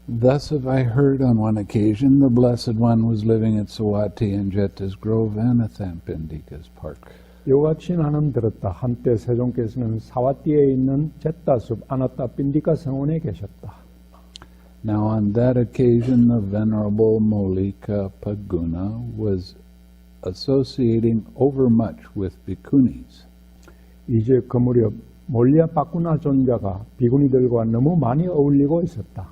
Thus have I heard on one occasion the Blessed One was living at Sawati in Jeta's Grove, Anathapindika's park. 이와같이 나는 들었다. 한때 세종께서는 사와띠에 있는 제타숲 아나타핀디카 성원에 계셨다. Now on that occasion the Venerable Molika Paguna was associating overmuch with bhikkhunis. 이제 그 무렵 몰리아 바쿠나 존자가 비구니들과 너무 많이 어울리고 있었다.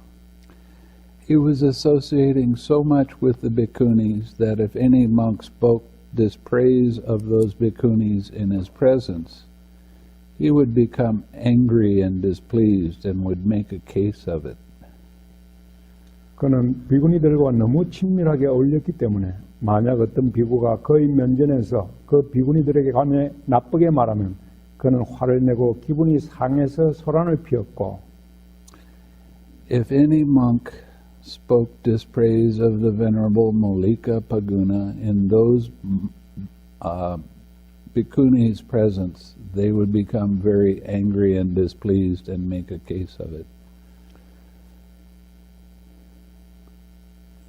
He was associating so much with the bhikkhunis that if any monk spoke dispraise of those bhikkhunis in his presence, he would become angry and displeased and would make a case of it. 그는 비구니들과 너무 친밀하게 어울렸기 때문에 만약 어떤 비구가 그의 면전에서 그 비구니들에게 관해 나쁘게 말하면 그는 화를 내고 기분이 상해서 소란을 피웠고 If any monk spoke dispraise of the Venerable Molika Paguna in those bhikkhunis' presence, they would become very angry and displeased and make a case of it.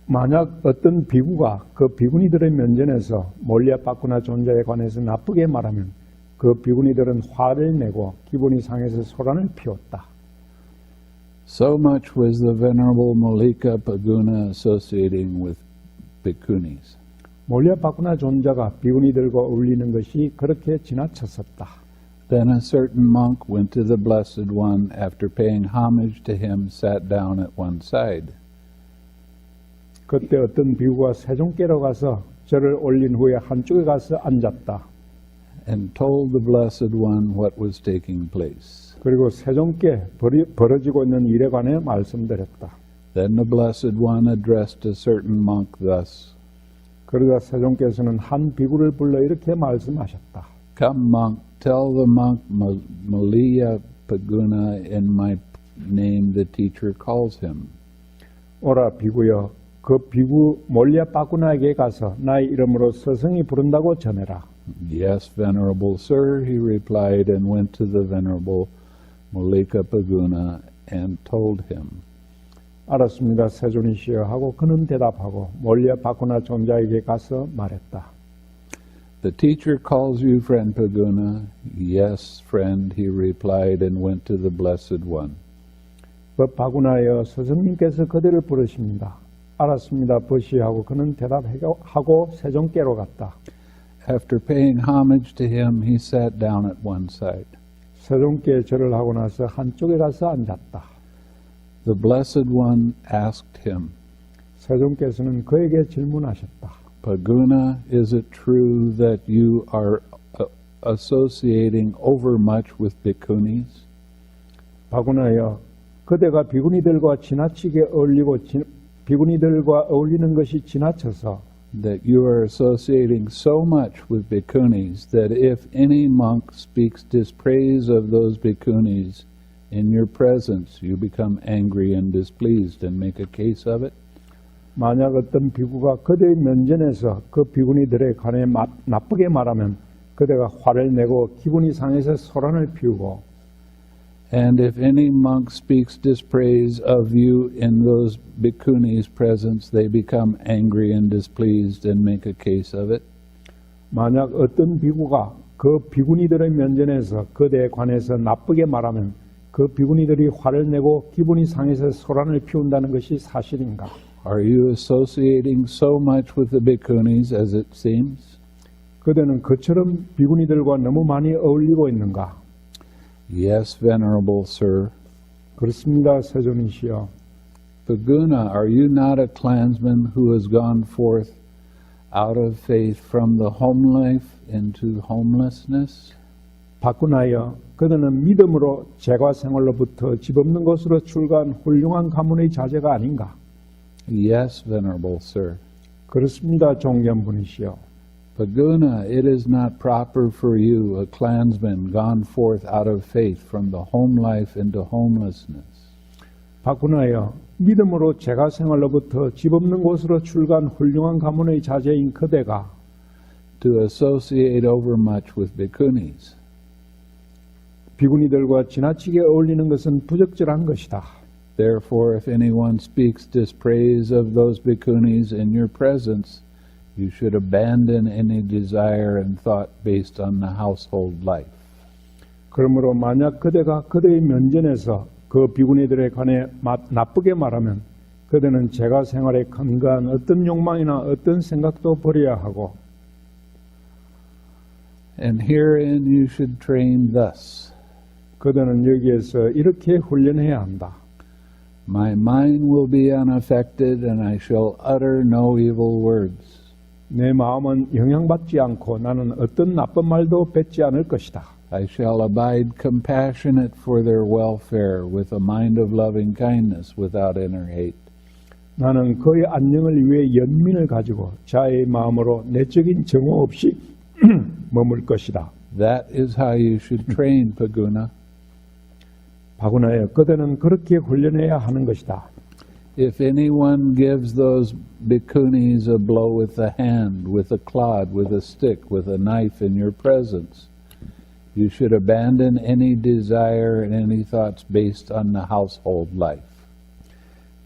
만약 어떤 비구가 그 비구니들의 면전에서 몰리아 바쿠나 존자에 관해서 나쁘게 말하면 그 비구니들은 화를 내고 기분이 상해서 소란을 피웠다. So much was the Venerable Molika Paguna associating with bhikkhunis. 몰리아 바쿠나 존자가 비구니들과 어울리는 것이 그렇게 지나쳤었다. Then a certain monk went to the Blessed One, after paying homage to him, sat down at one side. 그때 어떤 비구가 세종께로 가서 절을 올린 후에 한쪽에 가서 앉았다. And told the Blessed One what was taking place. 그리고 세종께 벌어지고 있는 일에 관해 말씀드렸다. Then the Blessed One addressed a certain monk thus. 그러자 세종께서는 한 비구를 불러 이렇게 말씀하셨다. Come, monk, tell the monk Molika Paguna in my name the teacher calls him. 오라 비구여, 그 비구 몰리아 바쿠나에게 가서 나의 이름으로 서성이 부른다고 전해라. Yes, Venerable Sir, he replied, and went to the Venerable Molika Paguna and told him. 알았습니다, 세존이시여 하고 그는 대답하고 몰리아 바쿠나 존자에게 가서 말했다. The teacher calls you, friend Paguna. Yes, friend, he replied, and went to the Blessed One. 바구나여, 스승님께서 그대를 부르십니다. 알았습니다, 버시하고 그는 대답하고 세종께로 갔다. After paying homage to him, he sat down at one side. 세종께 절을 하고 나서 한쪽에 가서 앉았다. The Blessed One asked him, 세종께서는 그에게 질문하셨다. Paguna, is it true that you are associating overmuch with bhikkhunis? 바구나여, 그대가 비구니들과 지나치게 어울리고 비구니들과 어울리는 것이 지나쳐서 That you are associating so much with bhikkhunis that if any monk speaks dispraise of those bhikkhunis in your presence, you become angry and displeased and make a case of it? 만약 어떤 비구가 그대의 면전에서 그 비구니들에 관해 나쁘게 말하면 그대가 화를 내고 기분이 상해서 소란을 피우고 And if any monk speaks dispraise of you in those bhikkhunis' presence, they become angry and displeased and make a case of it. 만약 어떤 비구가 그 비구니들의 면전에서 그대에 관해서 나쁘게 말하면 그 비구니들이 화를 내고 기분이 상해서 소란을 피운다는 것이 사실인가? Are you associating so much with the bhikkhunis as it seems? 그대는 그처럼 비구니들과 너무 많이 어울리고 있는가? Yes, Venerable Sir. 그렇습니다, 세존이시여. Paguna, are you not a clansman who has gone forth out of faith from the home life into homelessness? 바꾸나여, 그대는 믿음으로 재과 생활로부터 집 없는 곳으로 출가한 훌륭한 가문의 자제가 아닌가? Yes, Venerable Sir. 그렇습니다, 존경분이시여. Paguna, it is not proper for you, a clansman gone forth out of faith from the home life into homelessness. 바꾸나여 믿음으로 제가생활로부터 집 없는 곳으로 출간 훌륭한 가문의 자제인 그대가 to associate overmuch with bhikkhunis. 비구니들과 지나치게 어울리는 것은 부적절한 것이다. Therefore, if anyone speaks dispraise of those bhikkhunis in your presence, you should abandon any desire and thought based on the household life. 그러므로 만약 그대가 그대의 면전에서 그 비구니들에 관해 나쁘게 말하면 그대는 제가 생활에 근거한 어떤 욕망이나 어떤 생각도 버려야 하고 And herein you should train thus. 그대는 여기에서 이렇게 훈련해야 한다. My mind will be unaffected and I shall utter no evil words. 내 마음은 영향받지 않고 나는 어떤 나쁜 말도 뱉지 않을 것이다. I shall abide compassionate for their welfare with a mind of loving kindness without inner hate. 나는 그의 안녕을 위해 연민을 가지고 자의 마음으로 내적인 정오 없이 머물 것이다. That is how you should train Paguna. 바구나여 그대는 그렇게 훈련해야 하는 것이다. If anyone gives those bhikkhunis a blow with the hand, with a clod, with a stick, with a knife in your presence, you should abandon any desire and any thoughts based on the household life.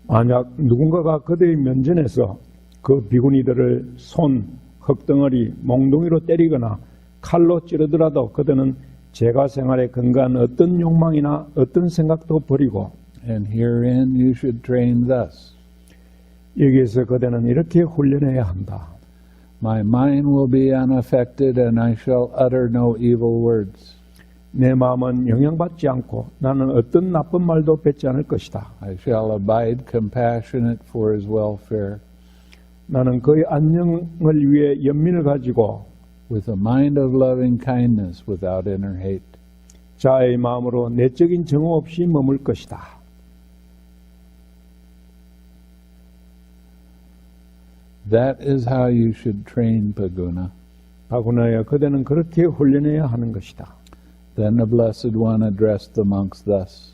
만약 누군가가 그대의 면전에서 그 비구니들을 손, 흙덩어리, 몽둥이로 때리거나 칼로 찌르더라도 그대는 제가 생활에 근거한 어떤 욕망이나 어떤 생각도 버리고 And herein you should train thus. 여기에서 그대는 이렇게 훈련해야 한다. My mind will be unaffected and I shall utter no evil words. 내 마음은 영향받지 않고 나는 어떤 나쁜 말도 뱉지 않을 것이다. I shall abide compassionate for his welfare. 나는 그의 안녕을 위해 연민을 가지고 with a mind of loving kindness without inner hate. 자의 마음으로 내적인 정오 없이 머물 것이다. That is how you should train Paguna. 바구나여 그대는 그렇게 훈련해야 하는 것이다. Then the Blessed One addressed the monks thus.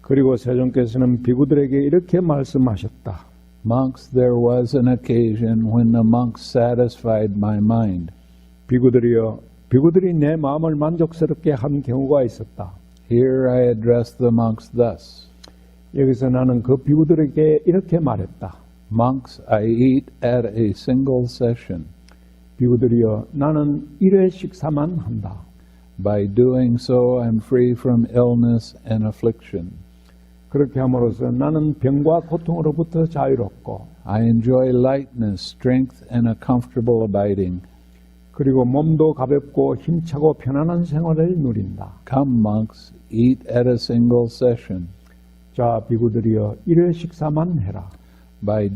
그리고 세존께서는 비구들에게 이렇게 말씀하셨다. Monks, there was an occasion when the monks satisfied my mind. 비구들이 내 마음을 만족스럽게 한 경우가 있었다. Here I address the monks thus. 여기서 나는 그 비구들에게 이렇게 말했다. Monks, I eat at a single session. 비구들이여, 나는 1회 식사만 한다. By doing so, I'm free from illness and affliction. 그렇게 함으로써 나는 병과 고통으로부터 자유롭고 I enjoy lightness, strength, and a comfortable abiding. 그리고 몸도 가볍고 힘차고 편안한 생활을 누린다. Come, monks, eat at a single session. 자, 비구들이여, 1회 식사만 해라. By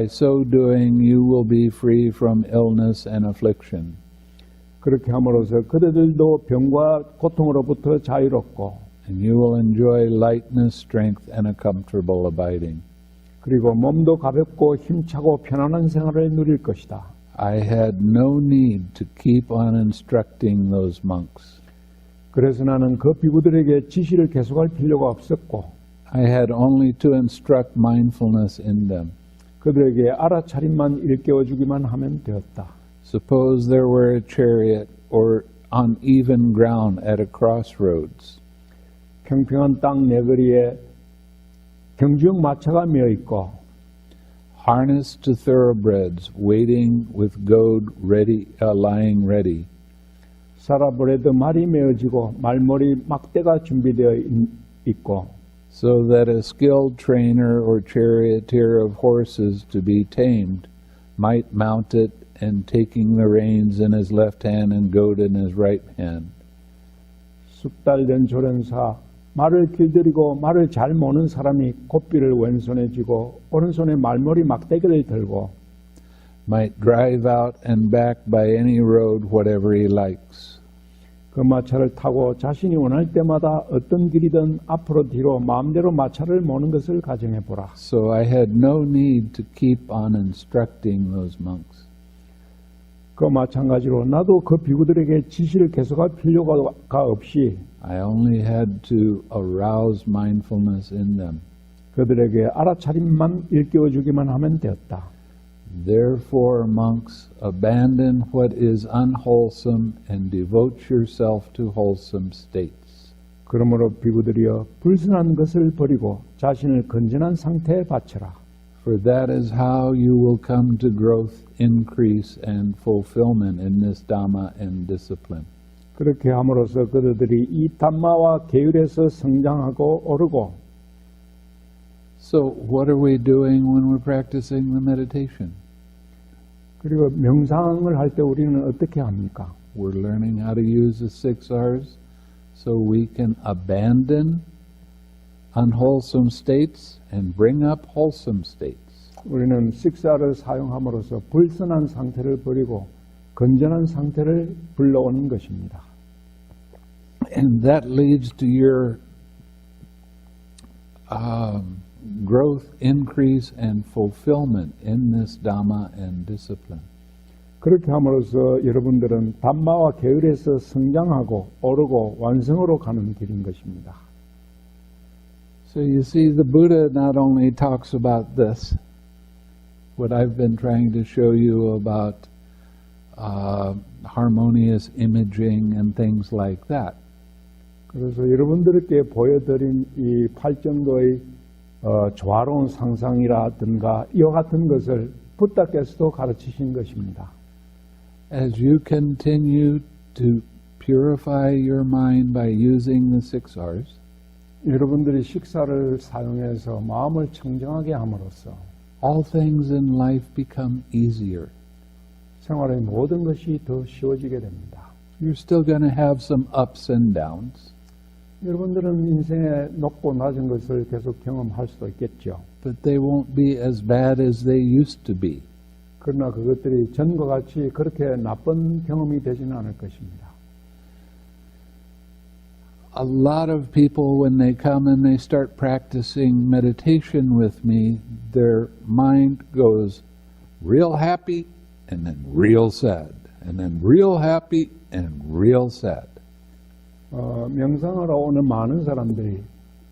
so doing, you will be free from illness and affliction. 그렇게 함으로써 그대들도 병과 고통으로부터 자유롭고 And you will enjoy lightness, strength, and a comfortable abiding. 그리고 몸도 가볍고 힘차고 편안한 생활을 누릴 것이다. I had no need to keep on instructing those monks. 그래서 나는 그 비구들에게 지시를 계속할 필요가 없었고 I had only to instruct mindfulness in them. 그들에게 알아차림만 일깨워주기만 하면 되었다. Suppose there were a chariot or on even ground at a crossroads. 평평한 땅 네거리에 경주용 마차가 메어 있고 Harnessed to thoroughbreds, waiting with goad lying ready. 사라브레드 말이 메어지고 말머리 막대가 준비되어 있고 So that a skilled trainer or charioteer of horses to be tamed might mount it and taking the reins in his left hand and goad in his right hand. 숙달된 조련사 말을 길들이고 말을 잘 모는 사람이 고삐를 왼손에 쥐고 오른손에 말머리 막대기를 들고 might drive out and back by any road whatever he likes. 그 마차를 타고 자신이 원할 때마다 어떤 길이든 앞으로 뒤로 마음대로 마차를 모는 것을 가정해 보라. So I had no need to keep on instructing those monks. 그 마찬가지로 나도 그 비구들에게 지시를 계속할 필요가 없이 I only had to arouse mindfulness in them. 그들에게 알아차림만 일깨워주기만 하면 되었다. Therefore, monks, abandon what is unwholesome and devote yourself to wholesome states. 그러므로 비구들이여 불순한 것을 버리고 자신을 건전한 상태에 바쳐라. For that is how you will come to growth, increase, and fulfillment in this Dhamma and discipline. 그렇게 함으로써 그들이 이 담마와 계율에서 성장하고 오르고. So, what are we doing when we're practicing the meditation? 그리고 명상을 할 때 우리는 어떻게 합니까? We're learning how to use the 6 R's so we can abandon unwholesome states and bring up wholesome states. 우리는 식사를 사용함으로써 불순한 상태를 버리고 건전한 상태를 불러오는 것입니다. And that leads to your growth, increase, and fulfillment in this Dhamma and discipline. 그렇게 함으로써 여러분들은 담마와 계율에서 성장하고 오르고 완성으로 가는 길인 것입니다. So you see, the Buddha not only talks about this, what I've been trying to show you about harmonious imaging and things like that. 그래서 여러분들께 보여드린 이 8정도의 조화로운 상상이라든가 이와 같은 것을 부다께서도 가르치신 것입니다. As you continue to purify your mind by using the 6 R's, 여러분들이 식사를 사용해서 마음을 청정하게 함으로써 all things in life become easier. 생활의 모든 것이 더 쉬워지게 됩니다. You're still going to have some ups and downs, 여러분들은 인생의 높고 낮은 것을 계속 경험할 수도 있겠죠. but they won't be as bad as they used to be. 그러나 그것들이 전과 같이 그렇게 나쁜 경험이 되지는 않을 것입니다. A lot of people, when they come and they start practicing meditation with me, their mind goes real happy and then real sad, and then real happy and real sad. 명상하러 오는 많은 사람들이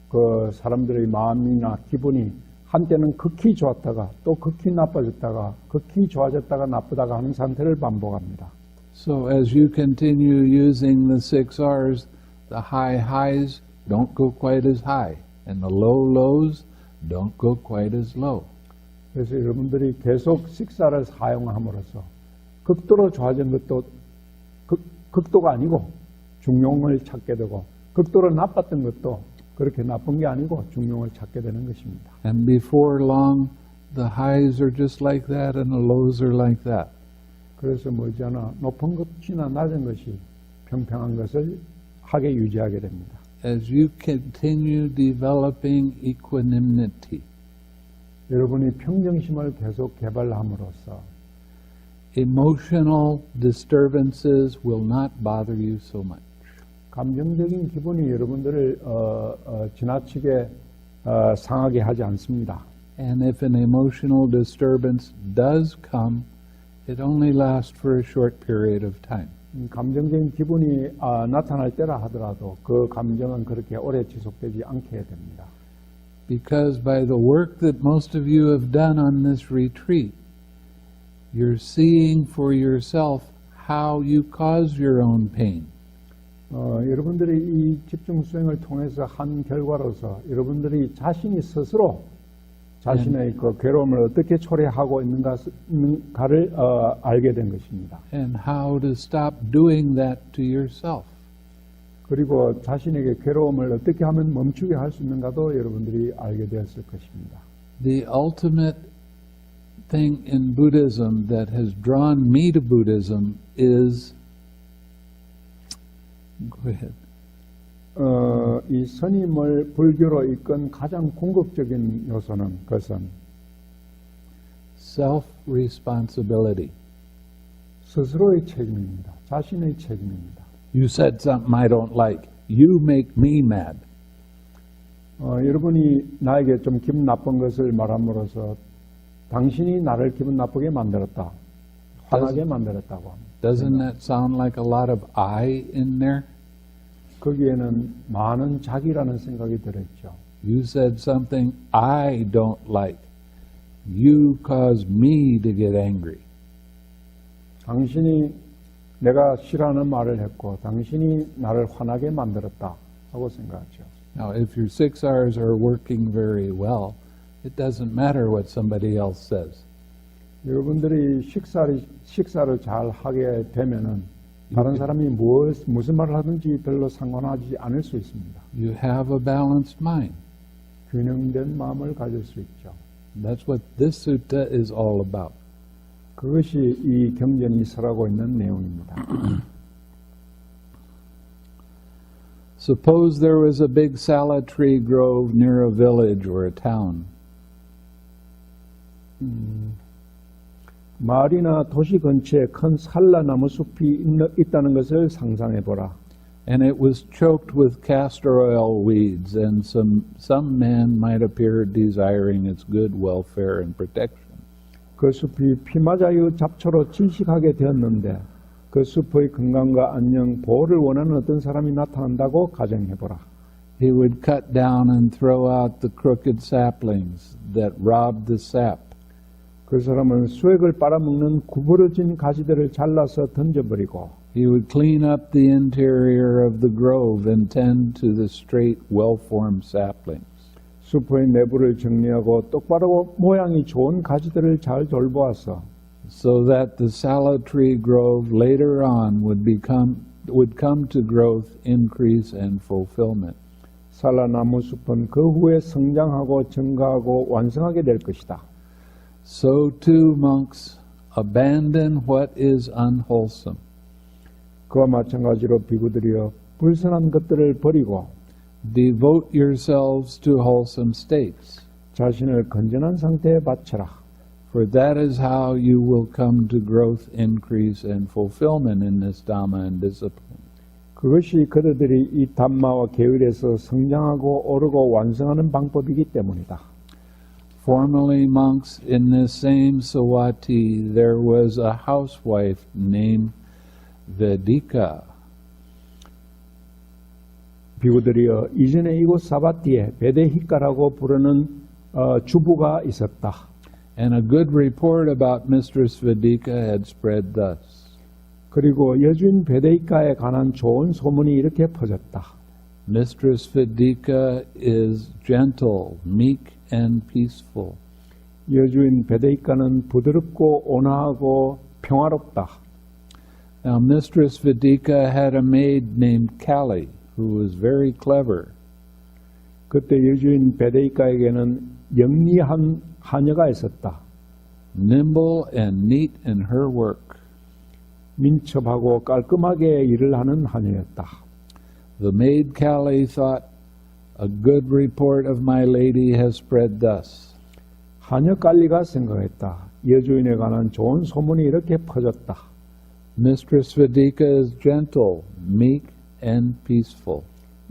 그 사람들의 마음이나 기분이 한때는 극히 좋았다가 또 극히 나빠졌다가 극히 좋아졌다가 나쁘다가 하는 상태를 반복합니다. So as you continue using the 6 R's, the high highs don't go quite as high, and the low lows don't go quite as low. 그래서 여러분들이 계속 식사를 사용함으로써 극도로 좋아진 것도 극도가 아니고 중용을 찾게 되고 극도로 나빴던 것도 그렇게 나쁜 게 아니고 중용을 찾게 되는 것입니다. And before long, the highs are just like that and the lows are like that. 그래서 머지않아 높은 것이나 낮은 것이 평평한 것을 하게 유지하게 됩니다. As you continue developing equanimity, 여러분이 평정심을 계속 개발함으로써 emotional disturbances will not bother you so much. 감정적인 기분이 여러분들을 지나치게 상하게 하지 않습니다. And if an emotional disturbance does come, it only lasts for a short period of time. 감정적인 기분이 나타날 때라 하더라도 그 감정은 그렇게 오래 지속되지 않게 됩니다. Because by the work that most of you have done on this retreat, you're seeing for yourself how you cause your own pain. 여러분들이 이 집중 수행을 통해서 한 결과로서 여러분들이 자신이 스스로 자신의 그 괴로움을 어떻게 초래하고 있는가를 알게 된 것입니다. And how to stop doing that to yourself. 그리고 자신에게 괴로움을 어떻게 하면 멈추게 할 수 있는가도 여러분들이 알게 되었을 것입니다. The ultimate thing in Buddhism that has drawn me to Buddhism is, go ahead. 이 스님을 불교로 이끈 가장 궁극적인 요소는 그것은 Self-responsibility. 스스로의 책임입니다. 자신의 책임입니다. You said something I don't like. You make me mad. 여러분이 나에게 좀 기분 나쁜 것을 말함으로써 당신이 나를 기분 나쁘게 만들었다. 화나게 만들었다고 합니다. Doesn't that sound like a lot of I in there? 거기에는 많은 자기라는 생각이 들어있죠. You said something I don't like. You caused me to get angry. 당신이 내가 싫어하는 말을 했고 당신이 나를 화나게 만들었다 하고 생각하죠. Now, if your 6 R's are working very well, it doesn't matter what somebody else says. 여러분들이 식사를 잘 하게 되면은 다른 사람이 무슨 말을 하든지 별로 상관하지 않을 수 있습니다. You have a balanced mind. 균형된 마음을 가질 수 있죠. That's what this sutta is all about. 그것이 이 경전이 설하고 있는 내용입니다. Suppose there was a big salad tree grove near a village or a town. 마을이나 도시 근처에 큰 살라나무 숲이 있다는 것을 상상해 보라. And it was choked with castor oil weeds, and some man might appear desiring its good welfare and protection. 그 숲이 피마자유 잡초로 질식하게 되었는데 그 숲의 건강과 안녕, 보호를 원하는 어떤 사람이 나타난다고 가정해 보라. He would cut down and throw out the crooked saplings that robbed the sap. 그 사람은 수액을 빨아먹는 구부러진 가지들을 잘라서 던져버리고 He would clean up the interior of the grove and tend to the straight, well-formed saplings. 숲의 내부를 정리하고 똑바로 모양이 좋은 가지들을 잘 돌보아서 so that the salad tree grove later on would come to growth, increase, and fulfillment. 살라나무 숲은 그 후에 성장하고 증가하고 완성하게 될 것이다. So too, monks, abandon what is unwholesome. 그와 마찬가지로 비구들이여 불순한 것들을 버리고 Devote yourselves to wholesome states, 자신을 건전한 상태에 바쳐라. for that is how you will come to growth, increase, and fulfillment in this Dhamma and discipline. 그것이 그들이 이 담마와 계율에서 성장하고 오르고 완성하는 방법이기 때문이다. Formerly, monks, in this same Sawati, there was a housewife named Vedika. 비구들이여 이전에 이곳 사바티에 베데히카라고 부르는 주부가 있었다. And a good report about Mistress Vedika had spread thus. 그리고 여주인 베데히카에 관한 좋은 소문이 이렇게 퍼졌다. Mistress Vedika is gentle, meek, and peaceful. 여주인 베데히카는 부드럽고 온화하고 평화롭다. Now, Mistress Vedika had a maid named Kali, who was very clever. 그때 여주인 베데히카에게는 영리한 하녀가 있었다. Nimble and neat in her work. 민첩하고 깔끔하게 일을 하는 하녀였다. The maid Kali thought, a good report of my lady has spread thus. 하녀 깔리가 생각했다. 여주인에 관한 좋은 소문이 이렇게 퍼졌다. Mistress Vedika is gentle, meek, and peaceful.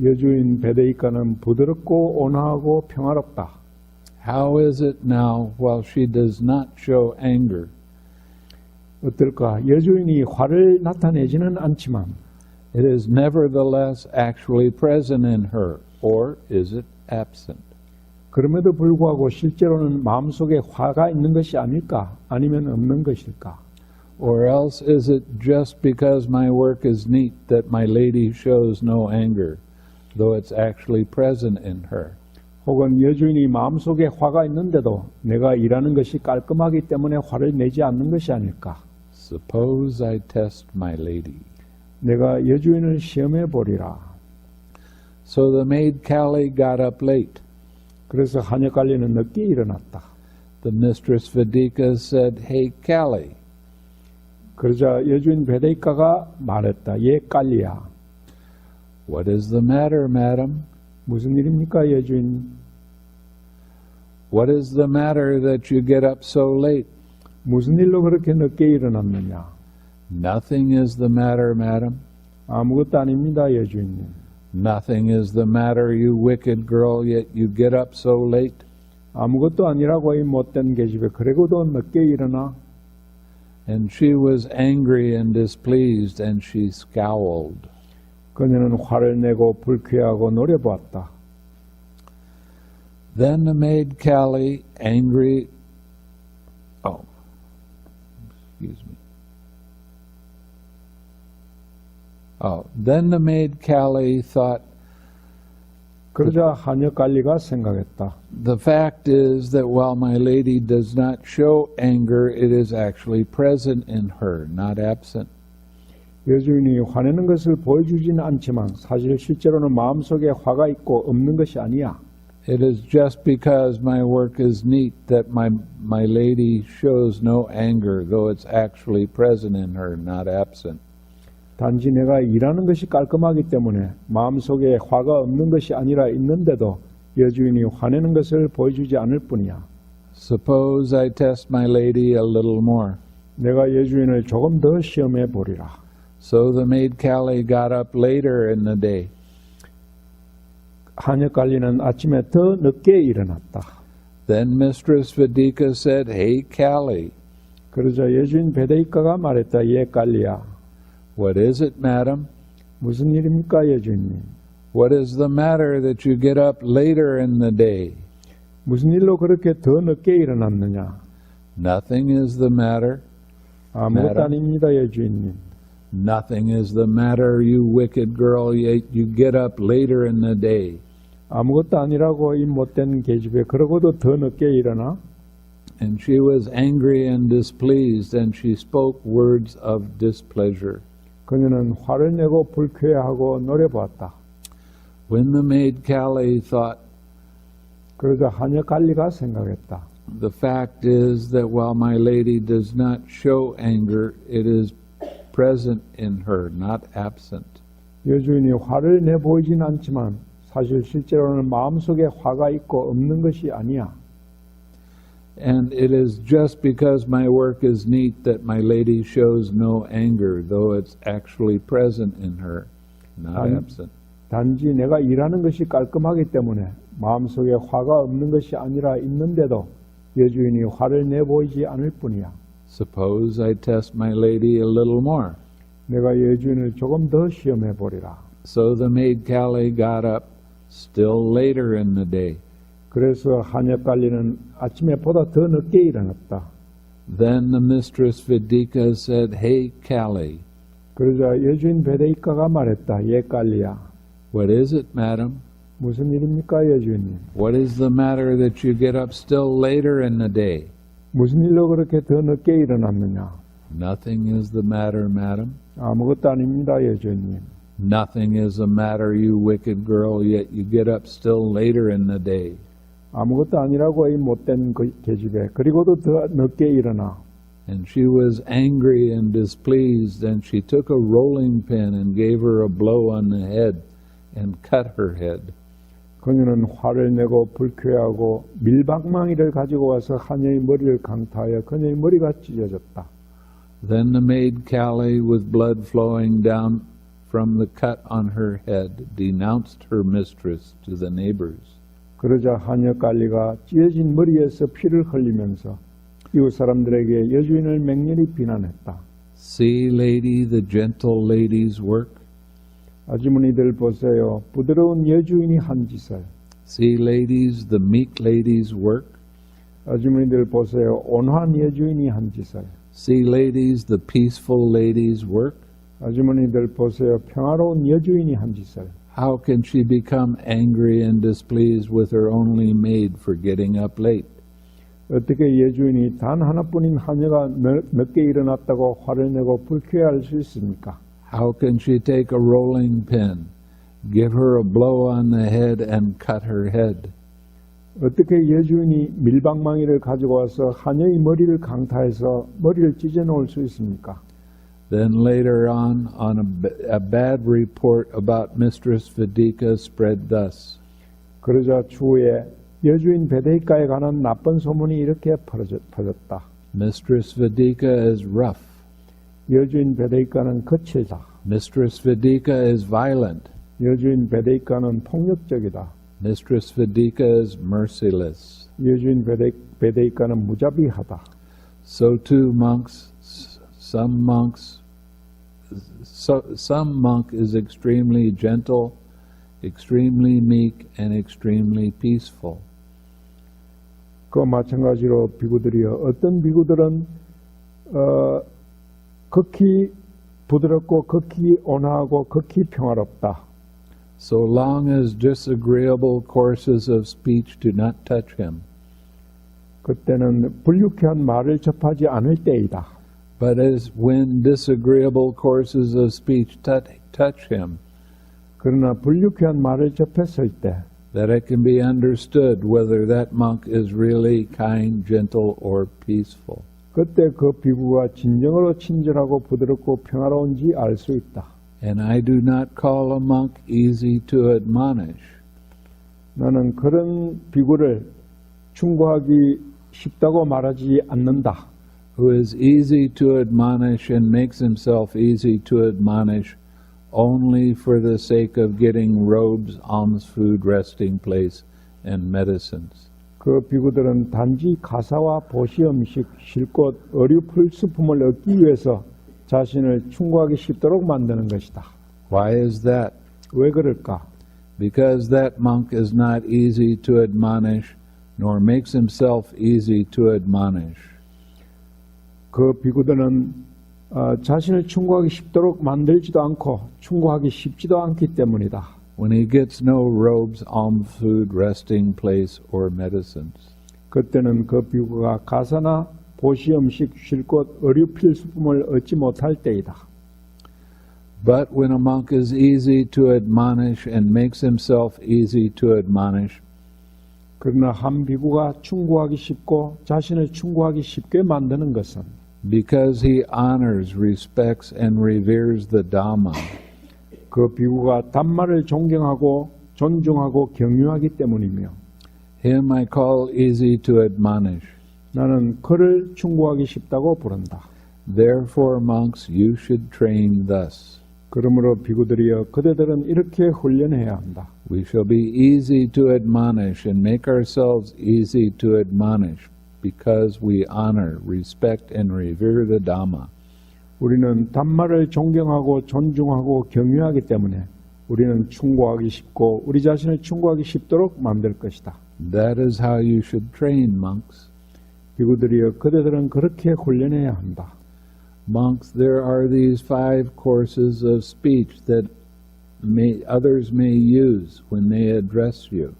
여주인 베데히카는 부드럽고 온화하고 평화롭다. How is it now while she does not show anger? 어떨까? 여주인이 화를 나타내지는 않지만 It is nevertheless actually present in her, or is it absent? 그럼에도 불구하고 실제로는 마음속에 화가 있는 것이 아닐까? 아니면 없는 것일까? Or else is it just because my work is neat that my lady shows no anger, though it's actually present in her? 혹은 여주인이 마음속에 화가 있는데도 내가 일하는 것이 깔끔하기 때문에 화를 내지 않는 것이 아닐까? Suppose I test my lady. 내가 여주인을 시험해 보리라. So the maid Kali got up late. 그래서 하녀 깔리는 늦게 일어났다. The mistress Vedika said, Hey Kali. 그러자 여주인 베데히카가 말했다. 예, 깔리야. What is the matter, madam? 무슨 일입니까, 여주인? What is the matter that you get up so late? 무슨 일로 그렇게 늦게 일어났느냐? Nothing is the matter, madam. 아무것도 아닙니다, 여주인님. Nothing is the matter, you wicked girl, yet you get up so late. 아무것도 아니라고 이 못된 계집애. 그래고도 늦게 일어나? And she was angry and displeased, and she scowled. 그녀는 화를 내고 불쾌하고 노려보았다. Then the maid Kali, angry, then the maid Kali thought, 그러자 하녀 깔리가 생각했다. the fact is that while my lady does not show anger, it is actually present in her, not absent. 여주인이 화내는 것을 보여주지는 않지만 사실 실제로는 마음속에 화가 있고 없는 것이 아니야. It is just because my work is neat that my lady shows no anger, though it's actually present in her, not absent. 단지 내가 일하는 것이 깔끔하기 때문에 마음속에 화가 없는 것이 아니라 있는데도 여주인이 화내는 것을 보여주지 않을 뿐이야. Suppose I test my lady a little more. 내가 여주인을 조금 더 시험해 보리라. So the maid Kali got up later in the day. 하녀 깔리는 아침에 더 늦게 일어났다. Then Mistress Vedika said, Hey Kali. 그러자 여주인 베데이카가 말했다. 예 깔리야. What is it, madam? 무슨 일입니까 여주인님? What is the matter that you get up later in the day? 무슨 일로 그렇게 더 늦게 일어났느냐? Nothing is the matter. 아무것도 아닙니다 여주인님. Nothing is the matter, you wicked girl, yet you get up later in the day. 아무것도 아니라고 이 못된 계집애 그러고도 더 늦게 일어나? And she was angry and displeased, and she spoke words of displeasure. 그녀는 화를 내고 불쾌해하고 노려보았다. When the maid Kali thought, 그러자 하녀 갈리가 생각했다. the fact is that while my lady does not show anger, it is present in her, not absent. 여주인이 화를 내보이진 않지만 사실 실제로는 마음속에 화가 있고 없는 것이 아니야. And it is just because my work is neat that my lady shows no anger, though it's actually present in her, not absent. 단지 내가 일하는 것이 깔끔하기 때문에 마음속에 화가 없는 것이 아니라 있는데도 여주인이 화를 내보이지 않을 뿐이야. Suppose I test my lady a little more. 내가 여주인을 조금 더 시험해 보리라. So the maid Kali got up still later in the day. 그래서 하녀 깔리는 아침에 보다 더 늦게 일어났다. Then the mistress Vedika said, Hey Kali. 그러자 여주인 베데이카가 말했다. 예 깔리야. What is it, madam? 무슨 일입니까 여주인님? What is the matter that you get up still later in the day? 무슨 일로 그렇게 더 늦게 일어났느냐? Nothing is the matter, madam. 아무것도 아닙니다 여주인님. Nothing is the matter, you wicked girl, yet you get up still later in the day. 아무것도 아니라고 이 못된 계집애 그리고도 더 늦게 일어나. And she was angry and displeased, and she took a rolling pin and gave her a blow on the head and cut her head. 그녀는 화를 내고 불쾌하고 밀방망이를 가지고 와서 하녀의 머리를 강타하여 그녀의 머리가 찢어졌다. Then the maid Kali, with blood flowing down from the cut on her head, denounced her mistress to the neighbors. 그러자 하녀 깔리가 찢어진 머리에서 피를 흘리면서 이웃 사람들에게 여주인을 맹렬히 비난했다. See, lady, the gentle lady's work. 아주머니들 보세요. 부드러운 여주인이 한 짓을. See, ladies, the meek lady's work. 아주머니들 보세요. 온화한 여주인이 한 짓을. See, ladies, the peaceful lady's work. 아주머니들 보세요. 평화로운 여주인이 한 짓을. How can she become angry and displeased with her only maid for getting up late? 어떻게 여주인이 단 하나뿐인 하녀가 늦게 일어났다고 화를 내고 불쾌할 수 있습니까? How can she take a rolling pin, give her a blow on the head, and cut her head? 어떻게 여주인이 밀방망이를 가지고 와서 하녀의 머리를 강타해서 머리를 찢어 놓을 수 있습니까? Then later on a bad report about Mistress Vedika spread thus. 그러자 추후에 여주인 베데이카에 관한 나쁜 소문이 이렇게 퍼졌다. Mistress Vedika is rough. 여주인 베데이카는 거칠다. Mistress Vedika is violent. 여주인 베데이카는 폭력적이다. Mistress Vedika is merciless. 여주인 베데이카는 무자비하다. So too some monk is extremely gentle, extremely meek, and extremely peaceful. 그와 마찬가지로 비구들이요. 어떤 비구들은 극히 부드럽고 극히 온화하고 극히 평화롭다. So long as disagreeable courses of speech do not touch him. 그때는 불유쾌한 말을 접하지 않을 때이다. But as when disagreeable courses of speech touch him, 그러나 불유쾌한 말을 접했을 때 that it can be understood whether that monk is really kind, gentle, or peaceful. 그때 그 비구가 진정으로 친절하고 부드럽고 평화로운지 알 수 있다. And I do not call a monk easy to admonish. 나는 그런 비구를 충고하기 쉽다고 말하지 않는다. Who is easy to admonish and makes himself easy to admonish only for the sake of getting robes, alms, food, resting place, and medicines. 그 비구들은 단지 가사와 보시 음식, 쉴 곳, 의류 풀수품을 얻기 위해서 자신을 충고하기 쉽도록 만드는 것이다. Why is that? 왜 그럴까? Because that monk is not easy to admonish, nor makes himself easy to admonish. 그 비구들은 자신을 충고하기 쉽도록 만들지도 않고 충고하기 쉽지도 않기 때문이다. When he gets no robes, alms, food, resting place, or medicines. 그때는 그 비구가 가사나 보시 음식, 쉴 곳, 의류 필수품을 얻지 못할 때이다. But when a monk is easy to admonish and makes himself easy to admonish, 그러나 한 비구가 충고하기 쉽고 자신을 충고하기 쉽게 만드는 것은 because he honors, respects, and reveres the Dhamma, 그 비구가 담마를 존경하고 존중하고 경유하기 때문이며 him I call easy to admonish. 나는 그를 충고하기 쉽다고 부른다. Therefore, monks, you should train thus. 그러므로 비구들이여 그대들은 이렇게 훈련해야 한다. We shall be easy to admonish and make ourselves easy to admonish because we honor, respect, and revere the Dhamma. 우리는 담마를 존경하고 존중하고 경유하기 때문에 우리는 충고하기 쉽고 우리 자신을 충고하기 쉽도록 만들 것이다. That is how you should train, monks. 비구들이여 그대들은 그렇게 훈련해야 한다. Monks, there are these 5 courses of speech that others may use when they address you.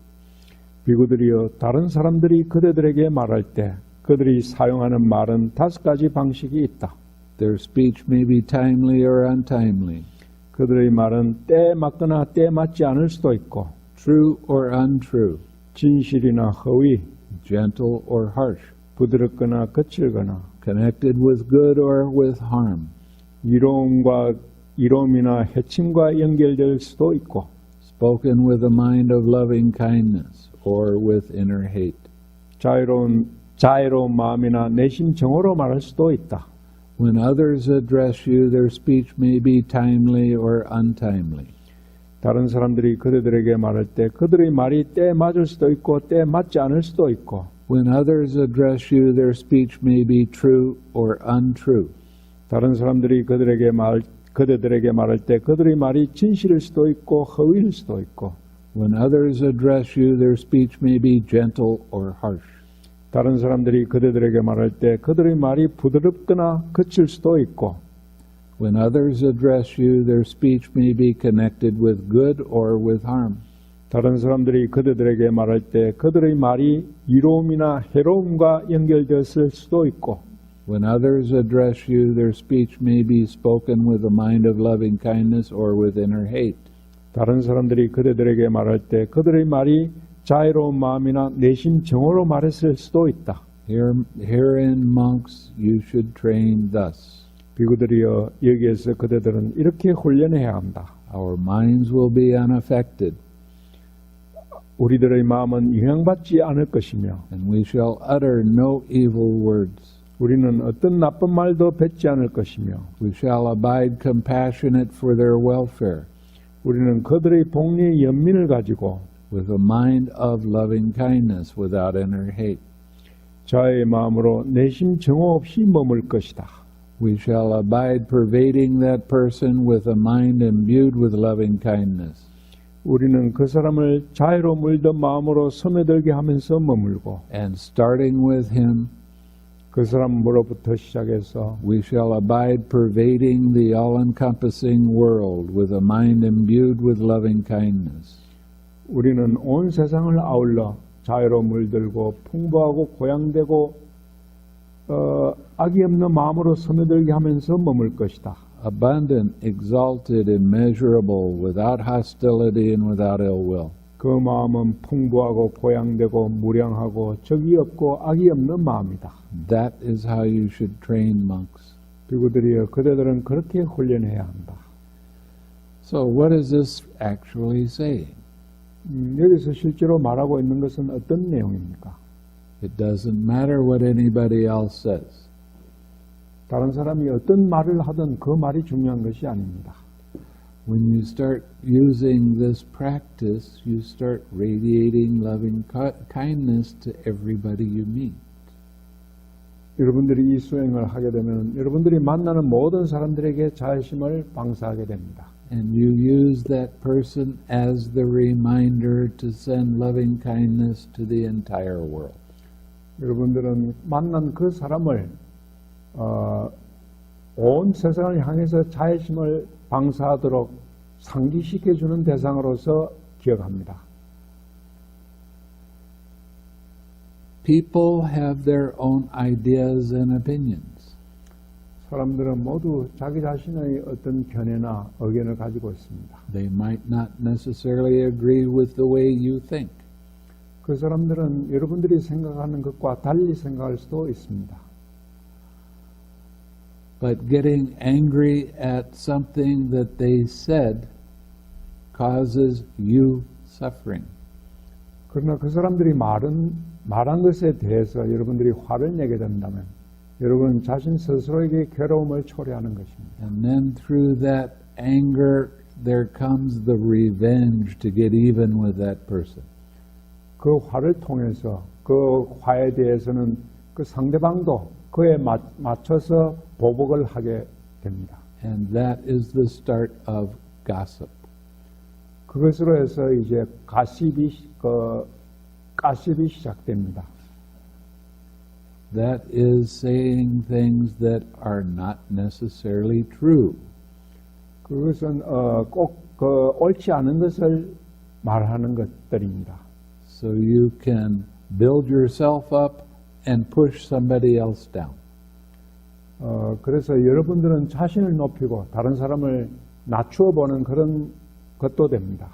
비구들이여 다른 사람들이 그대들에게 말할 때 그들이 사용하는 말은 5가지 방식이 있다. Their speech may be timely or untimely, 그들의 말은 때에 맞거나 때에 맞지 않을 수도 있고 true or untrue, 진실이나 허위, gentle or harsh, 부드럽거나 거칠거나 connected with good or with harm, 이로움이나 해침과 연결될 수도 있고 spoken with a mind of loving kindness or with inner hate. 자애로운 마음이나 내심 정오로 말할 수도 있다. When others address you, their speech may be timely or untimely. 다른 사람들이 그들에게 말할 때 그들의 말이 때에 맞을 수도 있고 때에 맞지 않을 수도 있고 When others address you, their speech may be true or untrue. 다른 사람들이 그들에게 말할 때 그들의 말이 진실일 수도 있고 허위일 수도 있고 When others address you, their speech may be gentle or harsh. 다른 사람들이 그들에게 말할 때 그들의 말이 부드럽거나 거칠 수도 있고 When others address you, their speech may be connected with good or with harm. 다른 사람들이 그들에게 말할 때 그들의 말이 이로움이나 해로움과 연결되었을 수도 있고 When others address you, their speech may be spoken with a mind of loving kindness or with inner hate. 다른 사람들이 그들에게 말할 때 그들의 말이 자애로운 마음이나 내심 정오로 말했을 수도 있다. Herein, monks, you should train thus. 비구들이여 여기에서 그대들은 이렇게 훈련해야 한다. Our minds will be unaffected, 우리들의 마음은 영향받지 않을 것이며 and we shall utter no evil words. 우리는 어떤 나쁜 말도 뱉지 않을 것이며 We shall abide compassionate for their welfare, 우리는 그들의 복리의 연민을 가지고 with a mind of loving kindness without inner hate. 자애의 마음으로 내심 정오 없이 머물 것이다. We shall abide pervading that person with a mind imbued with loving kindness. 우리는 그 사람을 자애로 물든 마음으로 스며들게 하면서 머물고 and starting with him, 그 사람으로부터 시작해서 we shall abide pervading the all-encompassing world with a mind imbued with loving kindness. 우리는 온 세상을 아울러 자애로 물들고 풍부하고 고양되고 악이 없는 마음으로 스며들게 하면서 머물 것이다. Abundant, exalted, immeasurable, without hostility and without ill will. 그 마음은 풍부하고 고양되고 무량하고 적이 없고 악이 없는 마음이다. That is how you should train monks. 비구들이여 그대들은 그렇게 훈련해야 한다. So what is this actually saying? 여기서 실제로 말하고 있는 것은 어떤 내용입니까? It doesn't matter what anybody else says. 다른 사람이 어떤 말을 하든 그 말이 중요한 것이 아닙니다. When you start using this practice, you start radiating loving kindness to everybody you meet. 여러분들이 이 수행을 하게 되면 여러분들이 만나는 모든 사람들에게 자애심을 방사하게 됩니다. And you use that person as the reminder to send loving kindness to the entire world. 여러분들은 만난 그 사람을 온 세상을 향해서 자애심을 방사하도록 상기시켜주는 대상으로서 기억합니다. People have their own ideas and opinions. 사람들은 모두 자기 자신의 어떤 견해나 의견을 가지고 있습니다. They might not necessarily agree with the way you think. 그 사람들은 여러분들이 생각하는 것과 달리 생각할 수도 있습니다. But getting angry at something that they said causes you suffering. 그러나 그 사람들이 말한 것에 대해서 여러분들이 화를 내게 된다면 여러분은 자신 스스로에게 괴로움을 초래하는 것입니다. And then through that anger there comes the revenge to get even with that person. 그 화를 통해서 그 화에 대해서는 그 상대방도 그에 맞춰서 보복을 하게 됩니다. And that is the start of gossip. 그것으로 해서 이제 가십이 시작됩니다. That is saying things that are not necessarily true. 그것은 꼭 옳지 않은 것을 말하는 것들입니다. So you can build yourself up and push somebody else down. 그래서 여러분들은 자신을 높이고 다른 사람을 낮추어 보는 그런 것도 됩니다.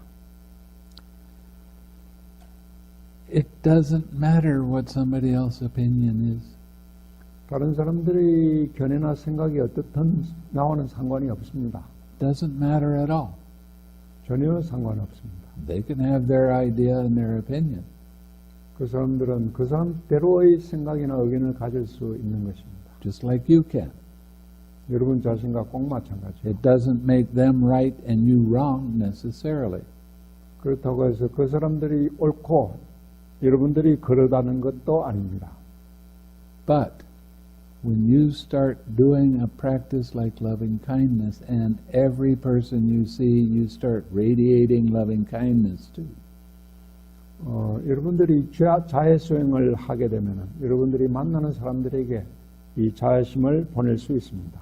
It doesn't matter what somebody else's opinion is. 다른 사람들의 견해나 생각이 어떻든 나와는 상관이 없습니다. Doesn't matter at all. 전혀 상관없습니다. They can have their idea and their opinion. 그 사람들은 그 사람대로의 생각이나 의견을 가질 수 있는 것입니다. Just like you can. 여러분 자신과 꼭 마찬가지예요. It doesn't make them right and you wrong necessarily. 그렇다고 해서 그 사람들이 옳고 여러분들이 그러다는 것도 아닙니다. But when you start doing a practice like loving kindness and every person you see you start radiating loving kindness to. 여러분들이 자애 수행을 하게 되면 여러분들이 만나는 사람들에게 이 자애심을 보낼 수 있습니다.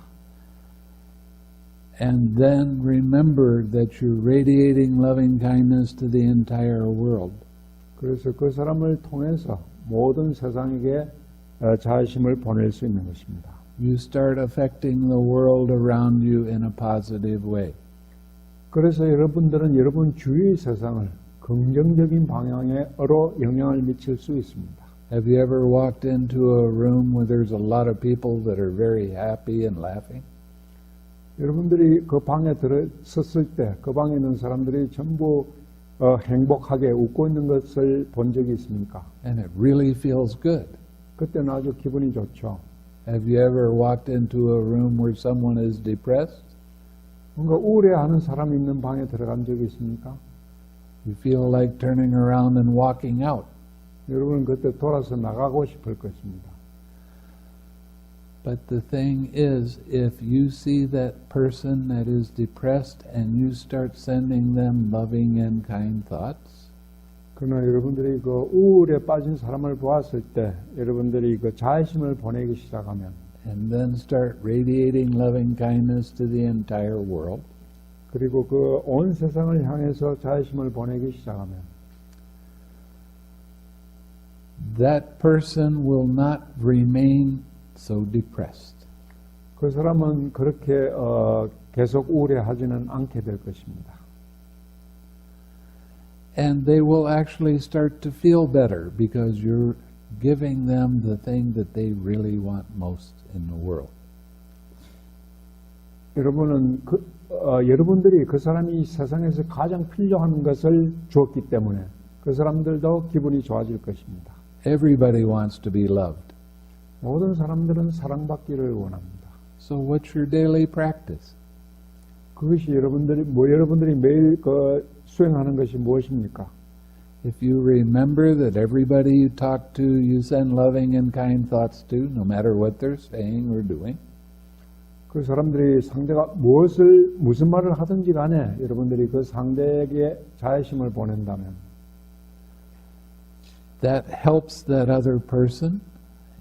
And then remember that you're radiating loving kindness to the entire world. 그래서 그 사람을 통해서 모든 세상에게 자애심을 보낼 수 있는 것입니다. You start affecting the world around you in a positive way. 그래서 여러분들은 여러분 주위의 세상을 긍정적인 방향으로 영향을 미칠 수 있습니다. Have you ever walked into a room where there's a lot of people that are very happy and laughing? 여러분들이 그 방에 들어섰을 때 그 방에 있는 사람들이 전부 행복하게 웃고 있는 것을 본 적이 있습니까? And it really feels good. 그때는 아주 기분이 좋죠. Have you ever walked into a room where someone is depressed? 뭔가 우울해하는 사람이 있는 방에 들어간 적이 있습니까? You feel like turning around and walking out. 여러분은 그때 돌아서 나가고 싶을 것입니다. But the thing is, if you see that person that is depressed and you start sending them loving and kind thoughts, 그러나 여러분들이 그 우울에 빠진 사람을 보았을 때 여러분들이 그 자애심을 보내기 시작하면 and then start radiating loving kindness to the entire world, 그리고 그 온 세상을 향해서 자애심을 보내기 시작하면 that person will not remain so depressed. 그 사람은 그렇게 계속 우울해하지는 않게 될 것입니다. And they will actually start to feel better because you're giving them the thing that they really want most in the world. 여러분은 여러분들이 그 사람이 이 세상에서 가장 필요한 것을 주었기 때문에 그 사람들도 기분이 좋아질 것입니다. Everybody wants to be loved. 모든 사람들은 사랑받기를 원합니다. So what's your daily practice? 그것이 여러분들이 매일 수행하는 것이 무엇입니까? If you remember that everybody you talk to, you send loving and kind thoughts to, no matter what they're saying or doing. 그 사람들이 상대가 무슨 말을 하든지 간에 여러분들이 그 상대에게 자애심을 보낸다면 that helps that other person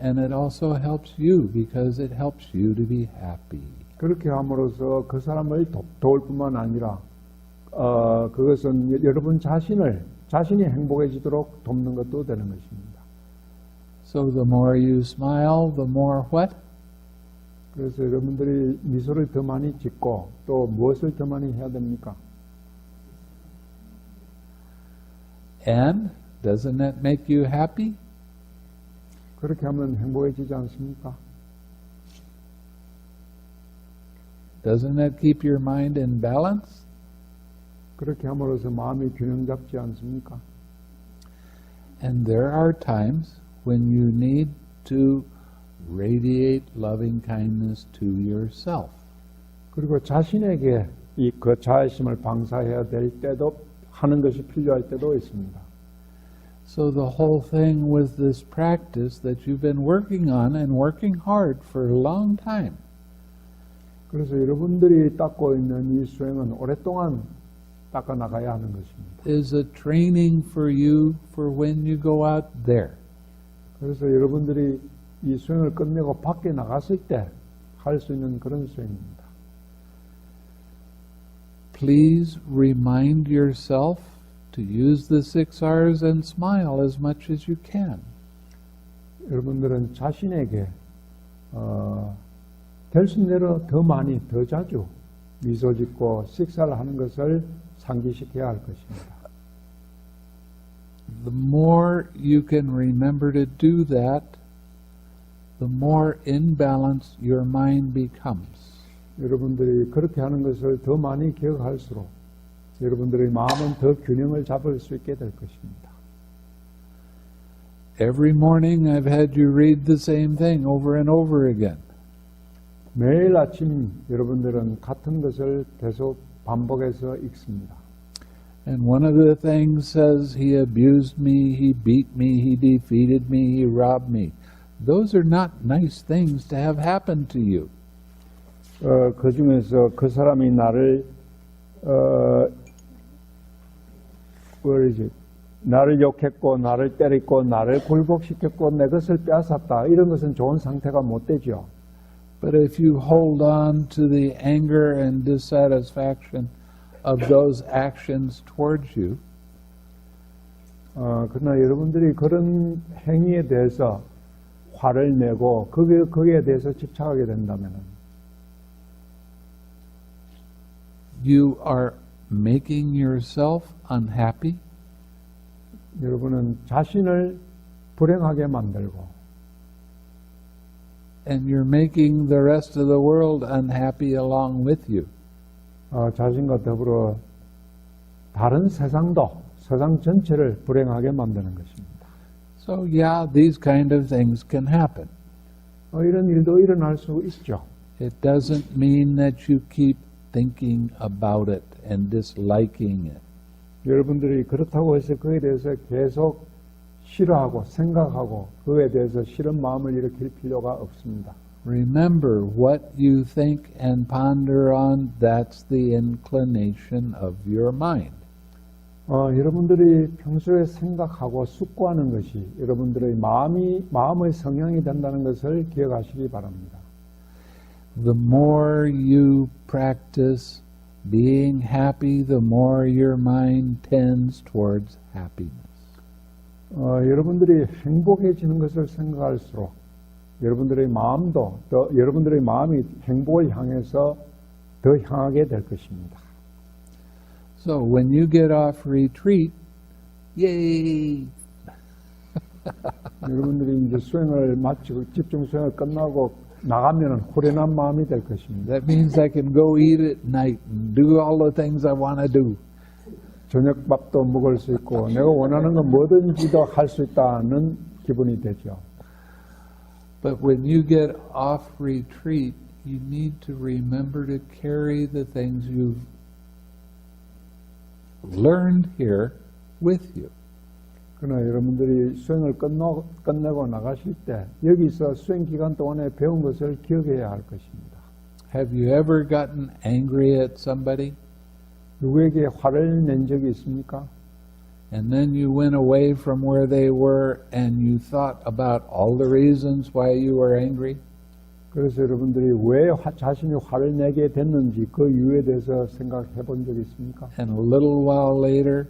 and it also helps you because it helps you to be happy. 그렇게 함으로써 그 사람을 도울 뿐만 아니라 그것은 여러분 자신이 행복해지도록 돕는 것도 되는 것입니다. So the more you smile, the more what? 그래서 여러분들이 미소를 더 많이 짓고 또 무엇을 더 많이 해야 됩니까? And doesn't that make you happy? 그렇게 하면 행복해지지 않습니까? Doesn't that keep your mind in balance? 그렇게 함으로써 마음이 균형 잡지 않습니까? And there are times when you need to radiate loving kindness to yourself. 그리고 자신에게 그 자애심을 방사해야 될 때도 하는 것이 필요할 때도 있습니다. So the whole thing with this practice that you've been working on and working hard for a long time 그래서 여러분들이 닦고 있는 이 수행은 오랫동안 닦아 나가야 하는 것입니다. is a training for you for when you go out there. 그래서 여러분들이 이 수행을 끝내고 밖에 나갔을 때 할 수 있는 그런 수행입니다. Please remind yourself to use the 6 R's and smile as much as you can. 여러분들은 자신에게 될 수 있는 대로 더 많이, 더 자주 미소 짓고 식사를 하는 것을 상기시켜야 할 것입니다. The more you can remember to do that, the more in balance your mind becomes. 여러분들이 그렇게 하는 것을 더 많이 기억할수록 여러분들의 마음은 더 균형을 잡을 수 있게 될 것입니다. Every morning I've had you read the same thing over and over again. 매일 아침 여러분들은 같은 것을 계속 반복해서 읽습니다. And one of the things says, he abused me, he beat me, he defeated me, he robbed me. Those are not nice things to have happen to you. 그 중에서 그 사람이 나를 나를 욕했고 나를 때렸고 나를 굴복시켰고 내 것을 빼앗았다. 이런 것은 좋은 상태가 못 되죠. But if you hold on to the anger and dissatisfaction of those actions towards you, 그러나 여러분들이 그런 행위에 대해서 화를 내고 거기에 대해서 집착하게 된다면 you are making yourself unhappy. 여러분은 자신을 불행하게 만들고 and you're making the rest of the world unhappy along with you. 자신과 더불어 다른 세상 전체를 불행하게 만드는 것입니다. So yeah, these kind of things can happen. 이런 일도 일어날 수 있죠. It doesn't mean that you keep thinking about it and disliking it. 여러분들이 그렇다고 해서 그에 대해서 계속 싫어하고 생각하고 그에 대해서 싫은 마음을 일으킬 필요가 없습니다. Remember, what you think and ponder on, that's the inclination of your mind. 여러분들이 평소에 생각하고 숙고하는 것이 여러분들의 마음의 성향이 된다는 것을 기억하시기 바랍니다. The more you practice being happy, the more your mind tends towards happiness. 여러분들이 행복해지는 것을 생각할수록 여러분들의 마음도 여러분들의 마음이 행복을 향해서 더 향하게 될 것입니다. So when you get off retreat, yay! 여러분들이 이제 수행을 마치고 집중 수행을 끝나고 나가면은 후련한 마음이 될 것입니다. That means I can go eat at night and do all the things I want to do. 저녁밥도 먹을 수 있고 내가 원하는 건 뭐든지도 할 수 있다는 기분이 되죠. But when you get off retreat, you need to remember to carry the things you've learned here with you. 그러나 여러분들이 수행을 끝내고 나가실 때 여기서 수행 기간 동안에 배운 것을 기억해야 할 것입니다. Have you ever gotten angry at somebody? 누구에게 화를 낸 적이 있습니까? And then you went away from where they were and you thought about all the reasons why you were angry? 그래서 여러분들이 왜 자신이 화를 내게 됐는지 그 이유에 대해서 생각해 본 적이 있습니까? And a little while later,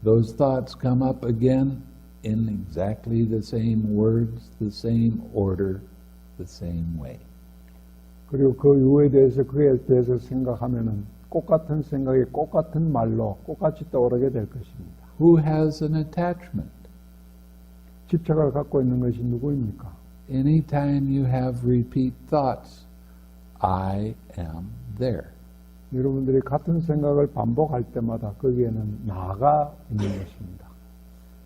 those thoughts come up again in exactly the same words, the same order, the same way. 그리고 그 이유에 대해서 그에 대해서 생각하면은 똑같은 생각이 똑같은 말로 똑같이 떠오르게 될 것입니다. Who has an attachment? 집착을 갖고 있는 것이 누구입니까? Anytime you have repeat thoughts, I am there. 여러분들이 같은 생각을 반복할 때마다 거기에는 나가 있는 것입니다.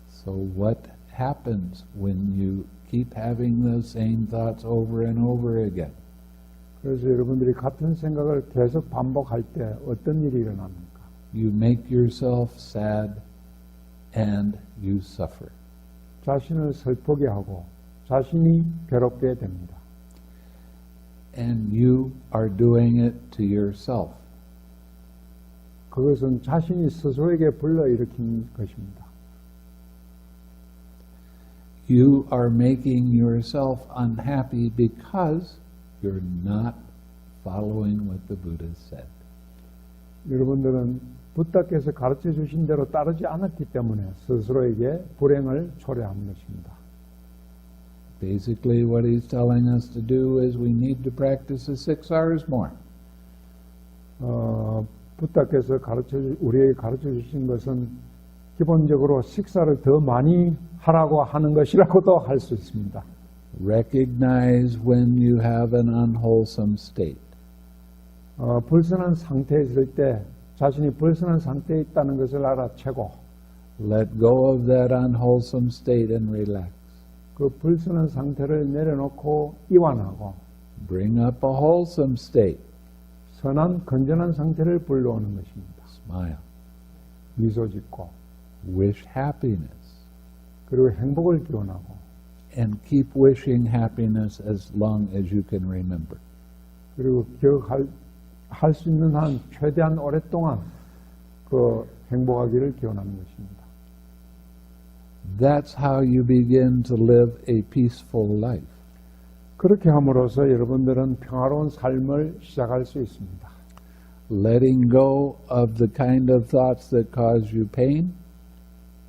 So what happens when you keep having those same thoughts over and over again? 그래서 여러분들이 같은 생각을 계속 반복할 때 어떤 일이 일어납니까? You make yourself sad and you suffer. 자신을 슬프게 하고 자신이 괴롭게 됩니다. And you are doing it to yourself. 그것은 자신이 스스로에게 불러일으킨 것입니다. You are making yourself unhappy because you're not following what the Buddha said. 여러분들은 부다께서 가르쳐 주신 대로 따르지 않았기 때문에 스스로에게 불행을 초래한 것입니다. Basically, what he's telling us to do is we need to practice the 6 hours more. 부다께서 우리에게 가르쳐 주신 것은 기본적으로 식사를 더 많이 하라고 하는 것이라고도 할 수 있습니다. Recognize when you have an unwholesome state. 불순한 상태에 있을 때 자신이 불순한 상태에 있다는 것을 알아채고 Let go of that unwholesome state and relax. 그 불순한 상태를 내려놓고 이완하고 Bring up a wholesome state. 선한 건전한 상태를 불러오는 것입니다. Smile. 미소 짓고 Wish happiness. 그리고 행복을 기원하고 And keep wishing happiness as long as you can remember. 그리고 할 수 있는 한 최대한 오랫동안 그 행복하기를 기원하는 것입니다. That's how you begin to live a peaceful life. 그렇게 함으로써 여러분들은 평화로운 삶을 시작할 수 있습니다. Letting go of the kind of thoughts that cause you pain.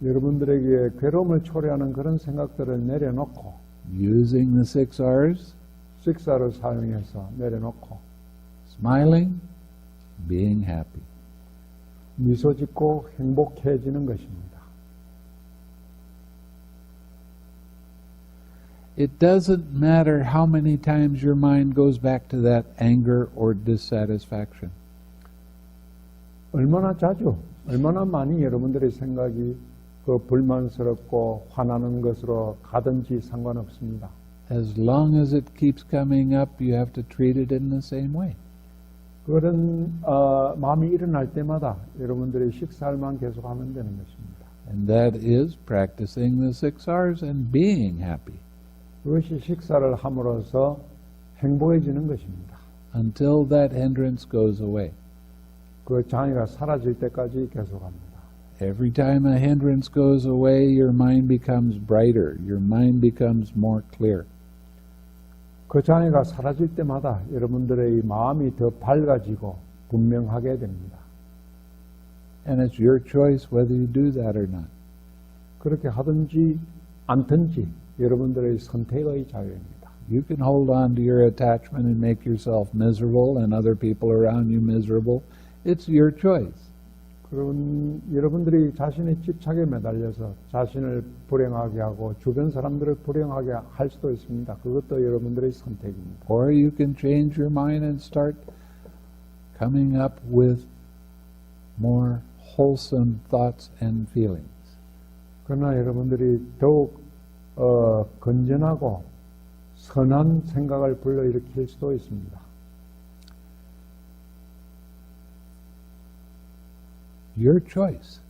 여러분들에게 괴로움을 초래하는 그런 생각들을 내려놓고 Using the 6 R's. 식사를 사용해서 내려놓고 Smiling. Being happy. 미소 짓고 행복해지는 것입니다. It doesn't matter how many times your mind goes back to that anger or dissatisfaction. 얼마나 자주, 얼마나 많이 여러분들의 생각이 그 불만스럽고 화나는 것으로 가든지 상관없습니다. As long as it keeps coming up, you have to treat it in the same way. 그런 마음이 일어날 때마다 여러분들의 식사를만 계속하면 되는 것입니다. And that is practicing the 6 R's and being happy. 그것이 식사를 함으로써 행복해지는 것입니다. until that hindrance goes away. 그 장애가 사라질 때까지 계속합니다. Every time a hindrance goes away, your mind becomes brighter, your mind becomes more clear. 그 장애가 사라질 때마다 여러분들의 마음이 더 밝아지고 분명하게 됩니다. And it's your choice whether you do that or not. 그렇게 하든지 않든지 여러분들의 선택의 자유입니다. You can hold on to your attachment and make yourself miserable and other people around you miserable. It's your choice. 그런 여러분들이 자신의 집착에 매달려서 자신을 불행하게 하고 주변 사람들을 불행하게 할 수도 있습니다. 그것도 여러분들의 선택입니다. Or you can change your mind and start coming up with more wholesome thoughts and feelings. 그러나 여러분들이 더욱 건전하고 선한 생각을 불러일으킬 수도 있습니다. Your choice.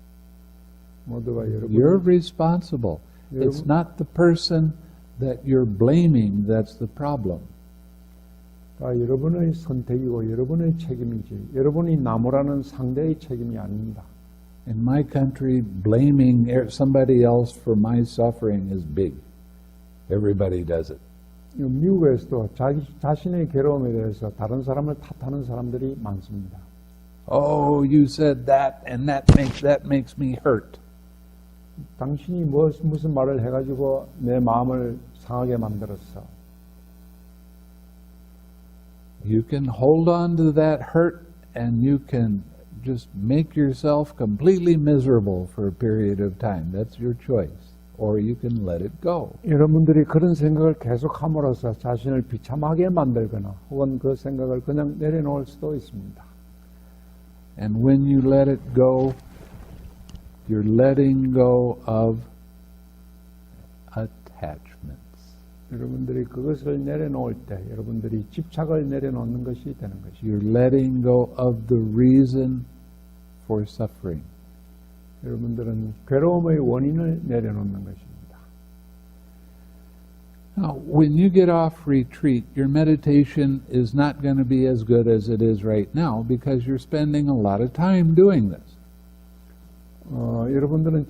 모두가 You're responsible. It's not the person that you're blaming that's the problem. 여러분의 선택이고 여러분의 책임이지 여러분이 나무라는 상대의 책임이 아닙니다. In my country, blaming somebody else for my suffering is big. Everybody does it. 미국에서도 자신의 괴로움에 대해서 다른 사람을 탓하는 사람들이 많습니다. Oh, you said that, and that makes me hurt. 당신이 무슨 말을 해가지고 내 마음을 상하게 만들었어. You can hold on to that hurt, and you can just make yourself completely miserable for a period of time. That's your choice. Or you can let it go. 여러분들이 그런 생각을 계속함으로써 자신을 비참하게 만들거나 혹은 그 생각을 그냥 내려놓을 수도 있습니다. And when you let it go, you're letting go of attachments. 여러분들이 그것을 내려놓을 때 여러분들이 집착을 내려놓는 것이 되는 것입니다. You're letting go of the reason for suffering. 여러분들은 괴로움의 원인을 내려놓는 것입니다. Now, when you get off retreat, your meditation is not going to be as good as it is right now because you're spending a lot of time doing this. 여러분들은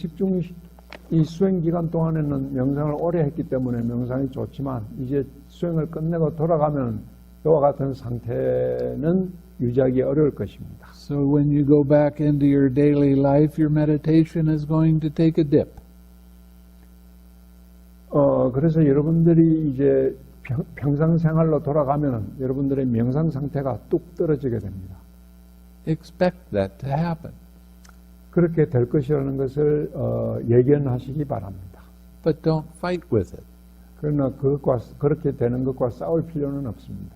이 수행 기간 동안에는 명상을 오래 했기 때문에 명상이 좋지만 이제 수행을 끝내고 돌아가면 이와 같은 상태는 유지하기 어려울 것입니다. So when you go back into your daily life, your meditation is going to take a dip. 그래서 여러분들이 이제 평상 생활로 돌아가면 여러분들의 명상 상태가 뚝 떨어지게 됩니다. Expect that to happen. 그렇게 될 것이라는 것을 예견하시기 바랍니다. But don't fight with it. 그러나 그렇게 되는 것과 싸울 필요는 없습니다.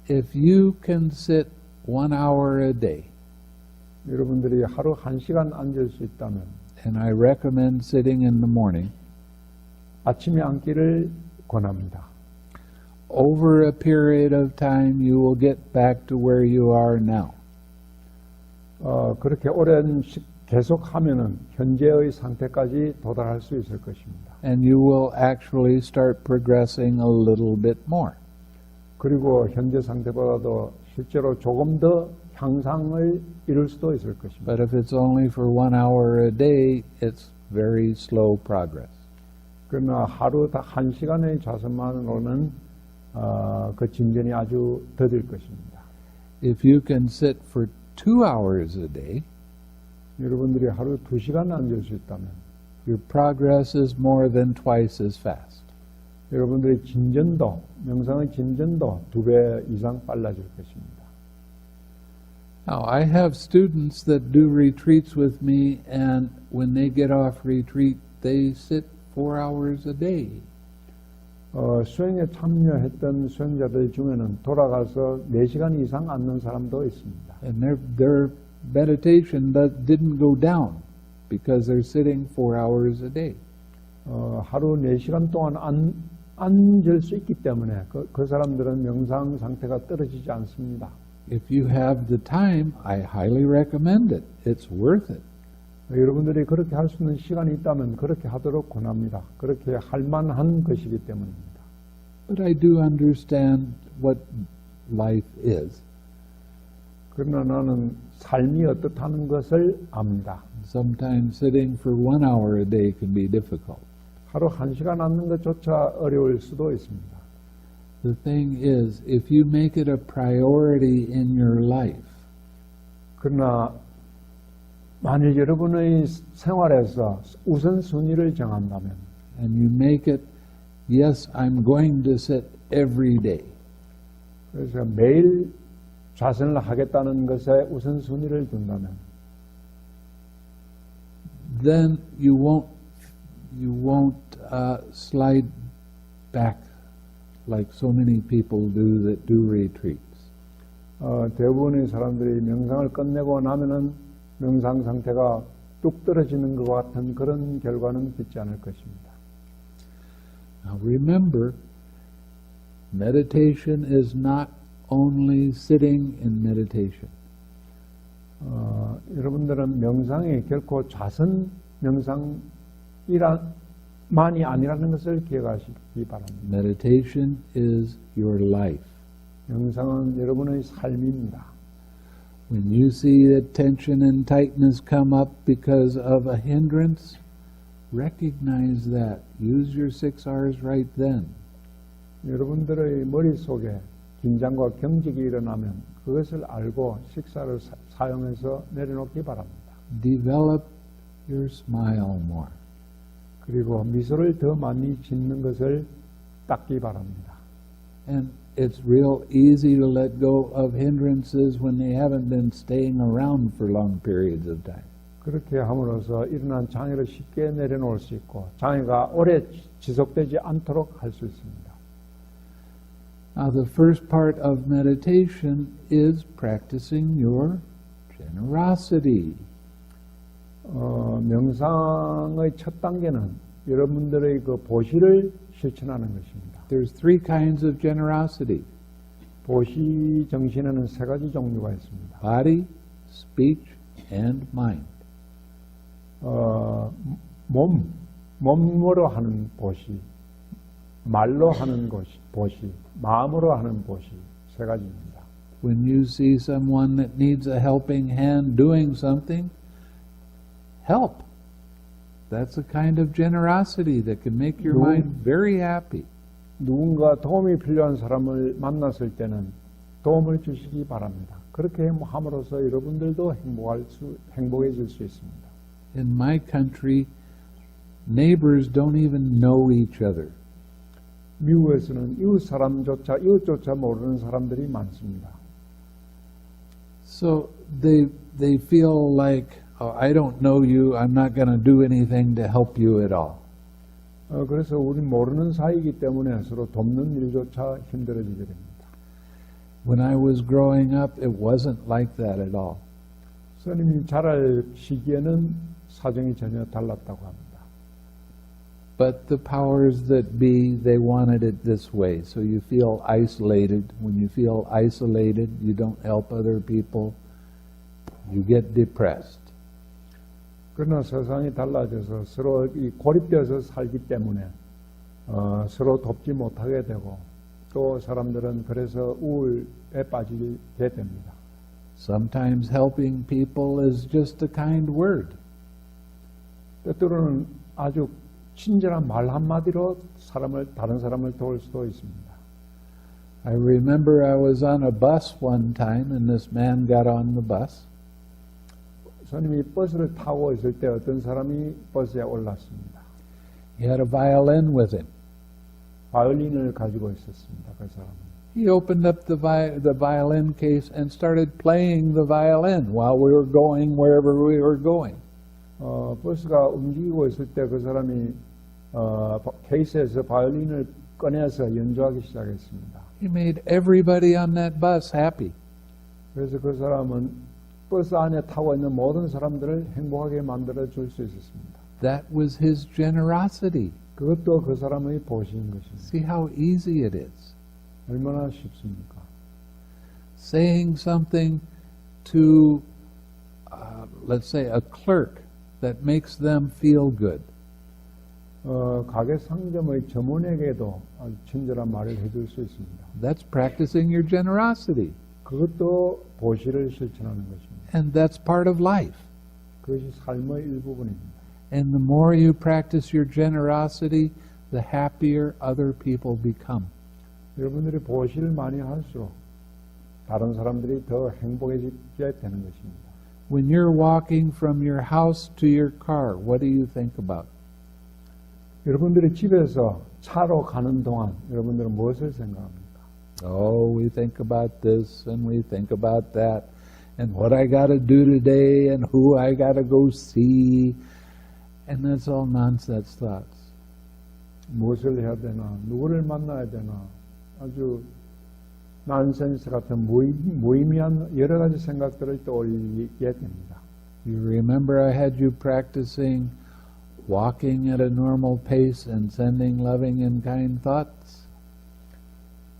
If you can sit 1 hour a day, 여러분들이 하루 1시간 앉을 수 있다면, and I recommend sitting in the morning, 아침에 앉기를 권합니다. over a period of time you will get back to where you are now. 그렇게 오랜 계속하면은 현재의 상태까지 도달할 수 있을 것입니다. And you will actually start progressing a little bit more. 그리고 현재 상태보다도 실제로 조금 더 향상을 이룰 수도 있을 것입니다. But if it's only for 1 hour a day, it's very slow progress. 그러나 하루 1시간의 좌선만으로는 그 진전이 아주 더딜 것입니다. If you can sit for 2 hours a day, 여러분들이 하루 2시간 앉을 수 있다면 your progress is more than twice as fast. 여러분들의 진전도, 명상의 진전도 2배 이상 빨라질 것입니다. Now, I have students that do retreats with me, and when they get off retreat, they sit 4 hours a day. 수행에 참여했던 수행자들 중에는 돌아가서 4시간 이상 앉는 사람도 있습니다. And their meditation didn't go down because they're sitting 4 hours a day. 하루 4시간 동안 앉을 수 있기 때문에 그 사람들은 명상 상태가 떨어지지 않습니다. If you have the time, I highly recommend it. It's worth it. 여러분들이 그렇게 할 수 있는 시간이 있다면 그렇게 하도록 권합니다. 그렇게 할 만한 것이기 때문입니다. but I do understand what life is. 그러나 나는 삶이 어떻다는 것을 압니다. Sometimes sitting for 1 hour a day can be difficult. 하루 1시간 앉는 것조차 어려울 수도 있습니다. The thing is, if you make it a priority in your life, 그러나 만일 여러분의 생활에서 우선순위를 정한다면 and you make it, yes, I'm going to sit every day, 그래서 매일 좌선을 하겠다는 것에 우선순위를 둔다면 then you won't slide back like so many people do that do retreats. 대부분의 사람들이 명상을 끝내고 나면은 명상 상태가 뚝 떨어지는 것 같은 그런 결과는 빚지 않을 것입니다. Now remember, meditation is not only sitting in meditation. 여러분들은 명상이 결코 좌선 명상만이 아니라는 것을 기억하시기 바랍니다. Meditation is your life. 명상은 여러분의 삶입니다. When you see that tension and tightness come up because of a hindrance, recognize that. Use your 6 hours right then. 여러분들의 머릿속에 긴장과 경직이 일어나면 그것을 알고 식사를 사용해서 내려놓기 바랍니다. Develop your smile more. 그리고 미소를 더 많이 짓는 것을 닦기 바랍니다. And it's real easy to let go of hindrances when they haven't been staying around for long periods of time. 그렇게 함으로써 일어난 장애를 쉽게 내려놓을 수 있고 장애가 오래 지속되지 않도록 할 수 있습니다. Now the first part of meditation is practicing your generosity. 명상의 첫 단계는 여러분들의 그 보시를 실천하는 것입니다. There's 3 kinds of generosity. 보시 정신에는 3가지 종류가 있습니다. Body, speech, and mind. 몸으로 하는 보시, 말로 하는 보시, 마음으로 하는 보시 3가지입니다. When you see someone that needs a helping hand doing something, help. That's a kind of generosity that can make your mind very happy. 누군가 도움이 필요한 사람을 만났을 때는 도움을 주시기 바랍니다. 그렇게 함으로써 여러분들도 행복해질 수 있습니다. In my country, neighbors don't even know each other. 미국에서는 이웃조차 모르는 사람들이 많습니다. So they feel like, oh, I don't know you, I'm not going to do anything to help you at all. 그래서 우리 모르는 사이이기 때문에 서로 돕는 일조차 힘들어지게 됩니다. When I was growing up, it wasn't like that at all. 스님이 자랄 시기에는 사정이 전혀 달랐다고 합니다. But the powers that be, they wanted it this way. So you feel isolated. When you feel isolated, you don't help other people, you get depressed. 그러나 세상이 달라져서 서로 고립되어서 살기 때문에 서로 돕지 못하게 되고 또 사람들은 그래서 우울에 빠지게 됩니다. Sometimes helping people is just a kind word. 때때로는 아주 친절한 말 한마디로 다른 사람을 도울 수도 있습니다. I remember I was on a bus one time and this man got on the bus. 스님이 버스를 타고 있을 때 어떤 사람이 버스에 올랐습니다. He had a violin with him. 바이올린을 가지고 있었습니다. 그 사람은. He opened up the violin case and started playing the violin while we were going wherever we were going. 버스가 움직이고 있을 때 그 사람이 케이스에서 바이올린을 꺼내서 연주하기 시작했습니다. He made everybody on that bus happy. 그래서 그 사람은 버스 안에 타고 있는 모든 사람들을 행복하게 만들어 줄 수 있었습니다. That was his generosity. 그것도 그 사람의 보시인 것입니다. See how easy it is. 얼마나 쉽습니까? Saying something to, let's say, a clerk that makes them feel good. 가게 상점의 점원에게도 아주 친절한 말을 해줄 수 있습니다. That's practicing your generosity. 그것도 보시를 실천하는 것입니다. And that's part of life. 그것이 삶의 일부분입니다. And the more you practice your generosity, the happier other people become. 여러분들이 보시를 많이 할수록 다른 사람들이 더 행복해지게 되는 것입니다. When you're walking from your house to your car, what do you think about? 여러분들이 집에서 차로 가는 동안 여러분들은 무엇을 생각합니까? Oh, we think about this and we think about that and what I got to do today and who I got to go see. And that's all nonsense thoughts. 무엇을 해야 되나? 누구를 만나야 되나? 아주 난센스 같은 무의미한 여러 가지 생각들을 떠올리게 됩니다. You remember I had you practicing walking at a normal pace and sending loving and kind thoughts?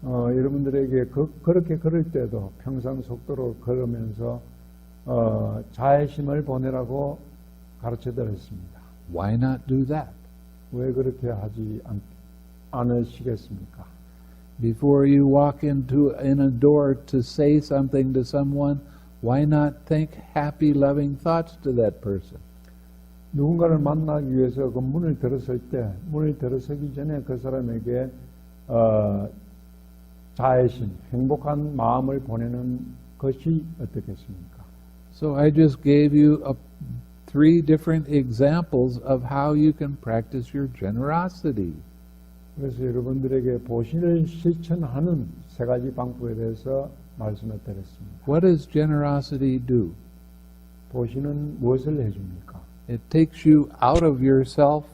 여러분들에게 그렇게 걸을 때도 평상 속도로 걸으면서 자애심을 보내라고 가르쳐 드렸습니다. Why not do that? 왜 그렇게 하지 않으시겠습니까? Before you walk in a door to say something to someone, why not think happy, loving thoughts to that person? 누군가를 만나기 위해서 그 문을 들어서기 전에 그 사람에게 자애심, 행복한 마음을 보내는 것이 어떻겠습니까? So I just gave you three different examples of how you can practice your generosity. 그래서 여러분들에게 보신을 실천하는 세 가지 방법에 대해서 말씀을 드렸습니다. What does generosity do? 보신은 무엇을 해줍니까? It takes you out of yourself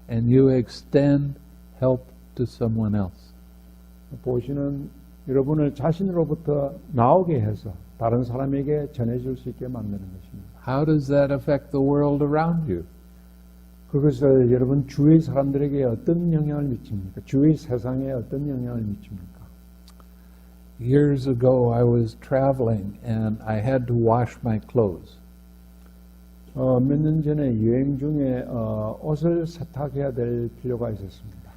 and you extend help to someone else. 보신은 여러분을 자신으로부터 나오게 해서 다른 사람에게 전해줄 수 있게 만드는 것입니다. How does that affect the world around you? 그것을 여러분 주위 사람들에게 어떤 영향을 미칩니까? 주위 세상에 어떤 영향을 미칩니까? Years ago I was traveling and I had to wash my clothes. 몇 년 전에 여행 중에 옷을 세탁해야 될 필요가 있었습니다.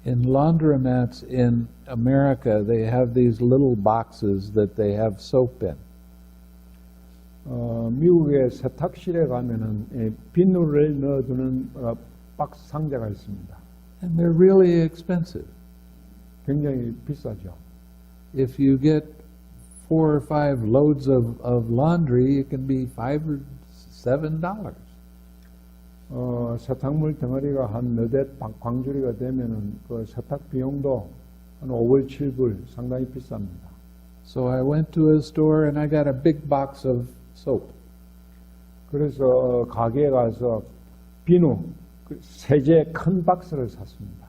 In laundromats in America, they have these little boxes that they have soap in. 미국의 세탁실에 가면은 비누를 넣어두는 박스 상자가 있습니다. And they're really expensive. 굉장히 비싸죠. If you get 4 or 5 loads of laundry, it can be $5 or $7. 세탁물 덩어리가 한 너댓 광주리가 되면은 그 세탁 비용도 한 5불, 7불 상당히 비쌉니다. So I went to a store and I got a big box of soap. 그래서 가게에 가서 비누, 세제 큰 박스를 샀습니다.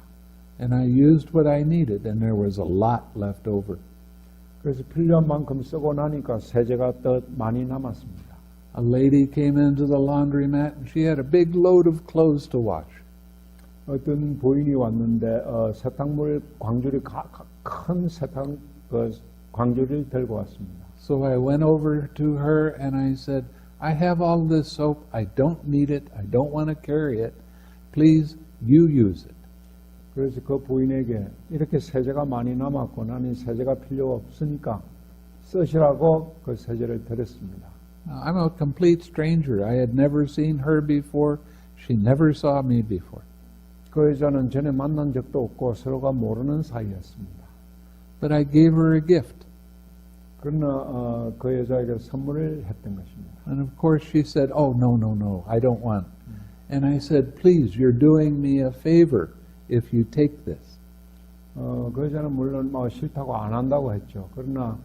And I used what I needed and there was a lot left over. 그래서 필요한 만큼 쓰고 나니까 세제가 더 많이 남았습니다. A lady came into the laundromat and she had a big load of clothes to wash. 어떤 부인이 왔는데 세탁물 광주리 큰 세탁 광주리를 들고 왔습니다. So I went over to her and I said, I have all this soap. I don't need it. I don't want to carry it. Please, you use it. 그래서 그 부인에게 이렇게 세제가 많이 남았고 나는 세제가 필요 없으니까 쓰시라고 그 세제를 드렸습니다. Now, I'm a complete stranger. I had never seen her before. She never saw me before. 그 여자는 전에 만난 적도 없고 서로가 모르는 사이였습니다. But I gave her a gift. 그러나 그 여자에게 선물을 했던 것입니다. And of course she said, oh, no, I don't want. And I said, please, you're doing me a favor if you take this. 그 여자는 물론 싫다고 안 한다고 했죠. 그러나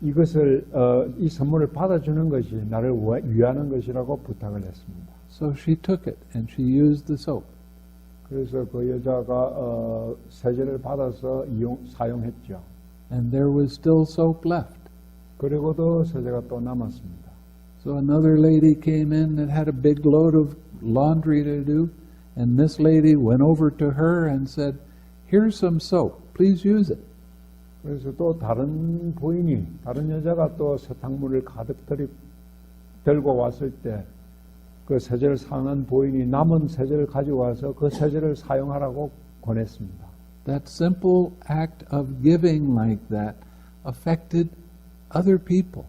이것을 이 선물을 받아주는 것이 나를 위하는 것이라고 부탁을 했습니다. So she took it and she used the soap. 그래서 그 여자가 세제를 받아서 사용했죠. And there was still soap left. 그리고도 세제가 또 남았습니다. So another lady came in that had a big load of laundry to do, and this lady went over to her and said, here's some soap, please use it. 그래서 또 다른 여자가 또 세탁물을 가득 들고 왔을 때 그 세제를 사용한 보인이 남은 세제를 가지고 와서 그 세제를 사용하라고 권했습니다. That simple act of giving like that affected other people.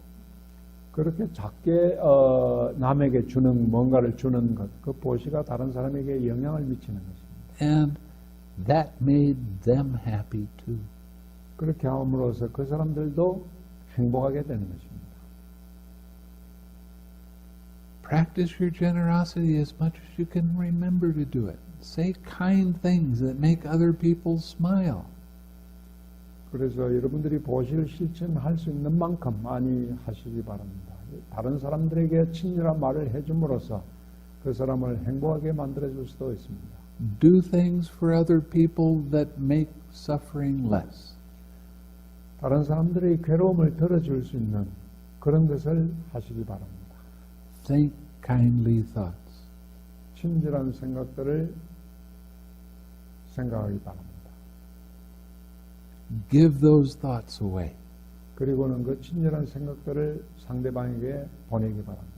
그렇게 작게 남에게 주는 뭔가를 주는 것, 그 보시가 다른 사람에게 영향을 미치는 것입니다. And that made them happy too. 그렇게 함으로써 그 사람들도 행복하게 되는 것입니다. Practice your generosity as much as you can remember to do it. Say kind things that make other people smile. 그래서 여러분들이 보시를 실천할 수 있는 만큼 많이 하시기 바랍니다. 다른 사람들에게 친절한 말을 해줌으로써 그 사람을 행복하게 만들어줄 수도 있습니다. Do things for other people that make suffering less. 다른 사람들의 괴로움을 덜어줄 수 있는 그런 것을 하시기 바랍니다. Think kindly thoughts. 친절한 생각들을 생각하기 바랍니다. Give those thoughts away. 그리고는 그 친절한 생각들을 상대방에게 보내기 바랍니다.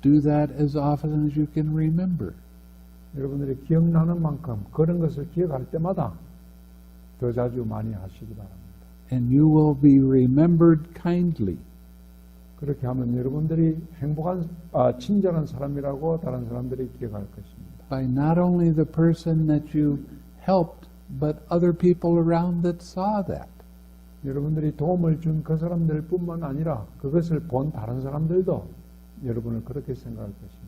Do that as often as you can remember. 여러분들이 기억나는 만큼 그런 것을 기억할 때마다 더 자주 많이 하시기 바랍니다. And you will be remembered kindly. 그렇게 하면 여러분들이 행복한, 친절한 사람이라고 다른 사람들이 기억할 것입니다. By not only the person that you helped, but other people around that saw that. 여러분들이 도움을 준 그 사람들 뿐만 아니라 그것을 본 다른 사람들도 여러분을 그렇게 생각할 것입니다.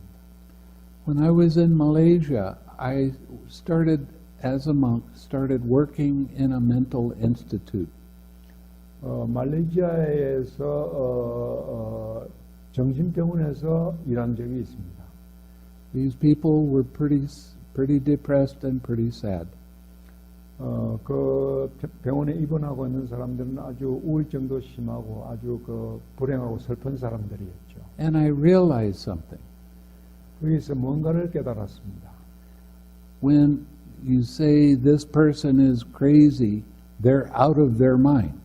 When I was in Malaysia, I started, as a monk, started working in a mental institute. 말레이시아에서 정신병원에서 일한 적이 있습니다. These people were pretty depressed and pretty sad. 그 병원에 입원하고 있는 사람들은 아주 우울증도 심하고 아주 그 불행하고 슬픈 사람들이었죠. And I realized something. 거기서 뭔가를 깨달았습니다. When you say this person is crazy, they're out of their mind.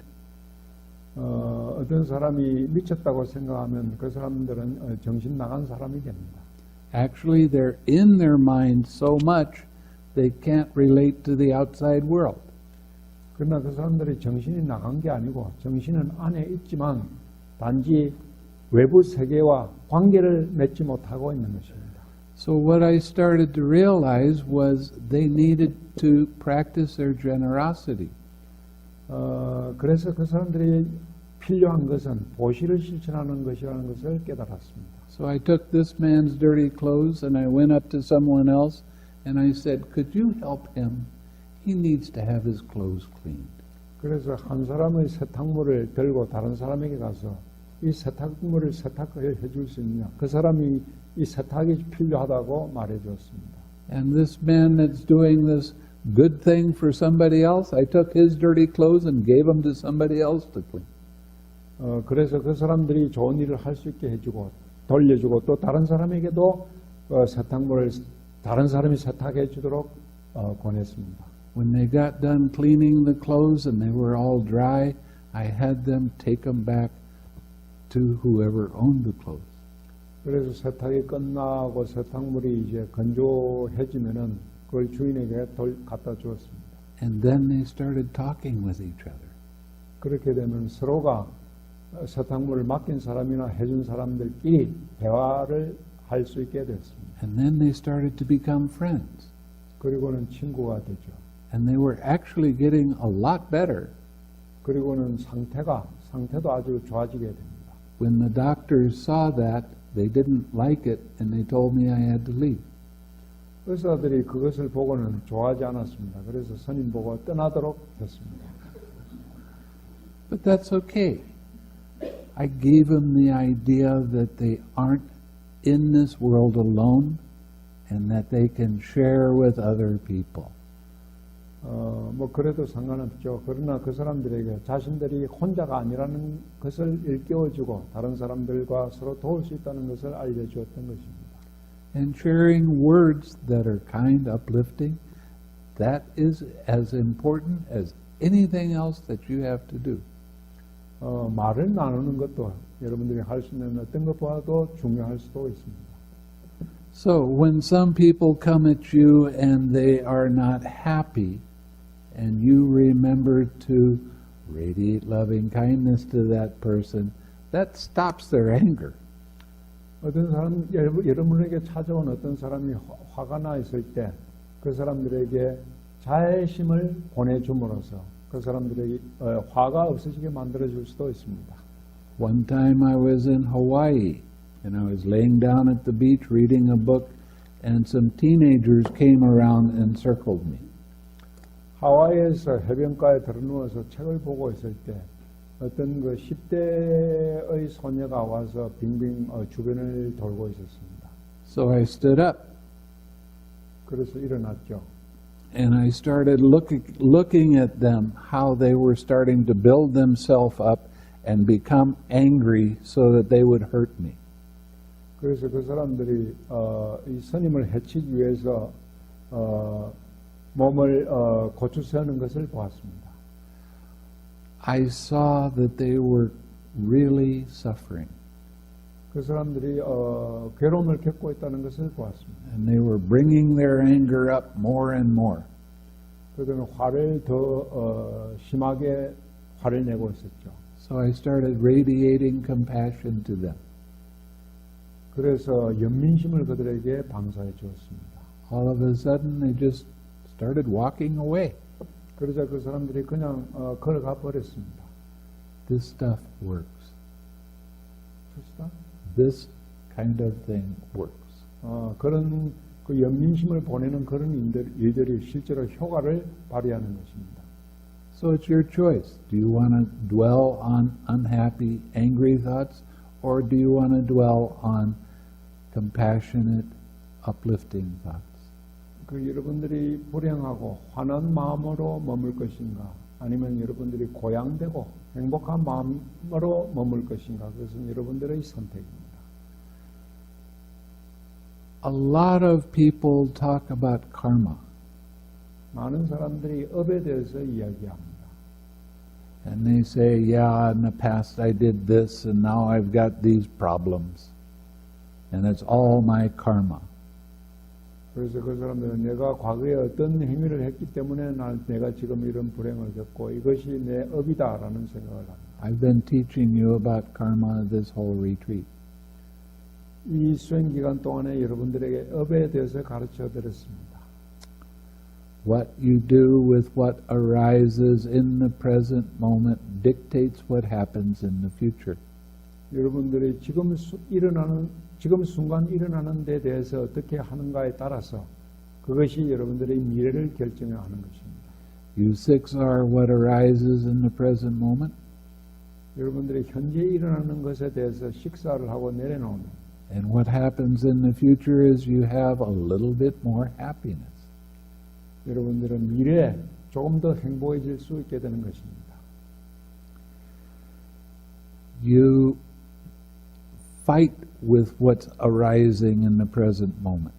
어떤 사람이 미쳤다고 생각하면 그 사람들은 정신 나간 사람이 됩니다. Actually, they're in their mind so much they can't relate to the outside world. 그러나 그 사람들이 정신이 나간 게 아니고 정신은 안에 있지만 단지 외부 세계와 관계를 맺지 못하고 있는 것입니다. So what I started to realize was they needed to practice their generosity. 그래서 그 사람들이 필요한 것은 보시를 실천하는 것이라는 것을 깨달았습니다. So I took this man's dirty clothes and I went up to someone else and I said, could you help him? He needs to have his clothes cleaned. 그래서 한 사람의 세탁물을 들고 다른 사람에게 가서 이 세탁물을 세탁해 줄 수 있느냐? 그 사람이 이 세탁이 필요하다고 말해 주었습니다. And this man that's doing this good thing for somebody else, I took his dirty clothes and gave them to somebody else to clean. 그래서 그 사람들이 좋은 일을 할 수 있게 해주고 돌려주고 또 다른 사람에게도 세탁물을 다른 사람이 세탁해 주도록 권했습니다. When they got done cleaning the clothes and they were all dry, I had them take them back to whoever owned the clothes. 그래서 세탁이 끝나고 세탁물이 이제 건조해지면은 그걸 주인에게 갖다 주었습니다. And then they started talking with each other. 그렇게 되면 서로가 세탁물을 맡긴 사람이나 해준 사람들끼리 대화를 할 수 있게 됐습니다. And then they started to become friends. 그리고는 친구가 되죠. And they were actually getting a lot better. 그리고는 상태도 아주 좋아지게 됩니다. When the doctors saw that, they didn't like it and they told me I had to leave. 의사들이 그것을 보고는 좋아하지 않았습니다. 그래서 스님 보고 떠나도록 했습니다. But that's okay. I gave them the idea that they aren't in this world alone and that they can share with other people. 뭐 그래도 상관없죠. 그러나 그 사람들에게 자신들이 혼자가 아니라는 것을 일깨워주고 다른 사람들과 서로 도울 수 있다는 것을 알려주었던 것입니다. And sharing words that are kind, uplifting, that is as important as anything else that you have to do. 말을 나누는 것도 여러분들이 할 수 있는 어떤 것보다도 중요할 수도 있습니다. So when some people come at you and they are not happy, and you remember to radiate loving kindness to that person, that stops their anger. 어떤 사람, 여러분에게 찾아온 어떤 사람이 화가 나 있을 때 그 사람들에게 자애심을 보내줌으로써 그 사람들에게 화가 없어지게 만들어줄 수도 있습니다. One time I was in Hawaii, and I was laying down at the beach reading a book, and some teenagers came around and circled me. 하와이에서 해변가에 들어누워서 책을 보고 있을 때 어떤 그 10대의 소녀가 와서 빙빙 주변을 돌고 있었습니다. So I stood up, 그래서 일어났죠. and I started looking at them, how they were starting to build themselves up and become angry so that they would hurt me. 그래서 그 사람들이 이 스님을 해치기 위해서 몸을 고추 세우는 것을 보았습니다. I saw that they were really suffering, 그 사람들이 괴로움을 겪고 있다는 것을 보았습니다. and they were bringing their anger up more and more. 그들은 화를 더 심하게 화를 내고 있었죠. So I started radiating compassion to them. 그래서 연민심을 그들에게 방사해 주었습니다. All of a sudden, they just started walking away. 그러자 그 사람들이 그냥 걸어가 버렸습니다. This stuff works. 그렇다? This kind of thing works. 그런 그 연민심을 보내는 그런 일들이 실제로 효과를 발휘하는 것입니다. So it's your choice. Do you want to dwell on unhappy, angry thoughts, or do you want to dwell on compassionate, uplifting thoughts? 그 여러분들이 불행하고 화난 마음으로 머물 것인가, 아니면 여러분들이 고양되고 행복한 마음으로 머물 것인가, 그것은 여러분들의 선택입니다. A lot of people talk about karma, 많은 사람들이 업에 대해서 이야기합니다. and they say, yeah, in the past I did this, and now I've got these problems, and it's all my karma. 그래서 그 사람들은 내가 과거에 어떤 행위를 했기 때문에 내가 지금 이런 불행을 겪고 이것이 내 업이다라는 생각을 합니다. I've been teaching you about karma this whole retreat. 이 수행 기간 동안에 여러분들에게 업에 대해서 가르쳐 드렸습니다. What you do with what arises in the present moment dictates what happens in the future. 여러분들이 지금 순간 일어나는 데 대해서 어떻게 하는가에 따라서 그것이 여러분들의 미래를 결정하는 것입니다. You six are what arises in the present moment, 여러분들이 현재 일어나는 것에 대해서 식사를 하고 내려놓으면 and what happens in the future is you have a little bit more happiness. 여러분들은 미래에 조금 더 행복해질 수 있게 되는 것입니다. You fight with what's arising in the present moment,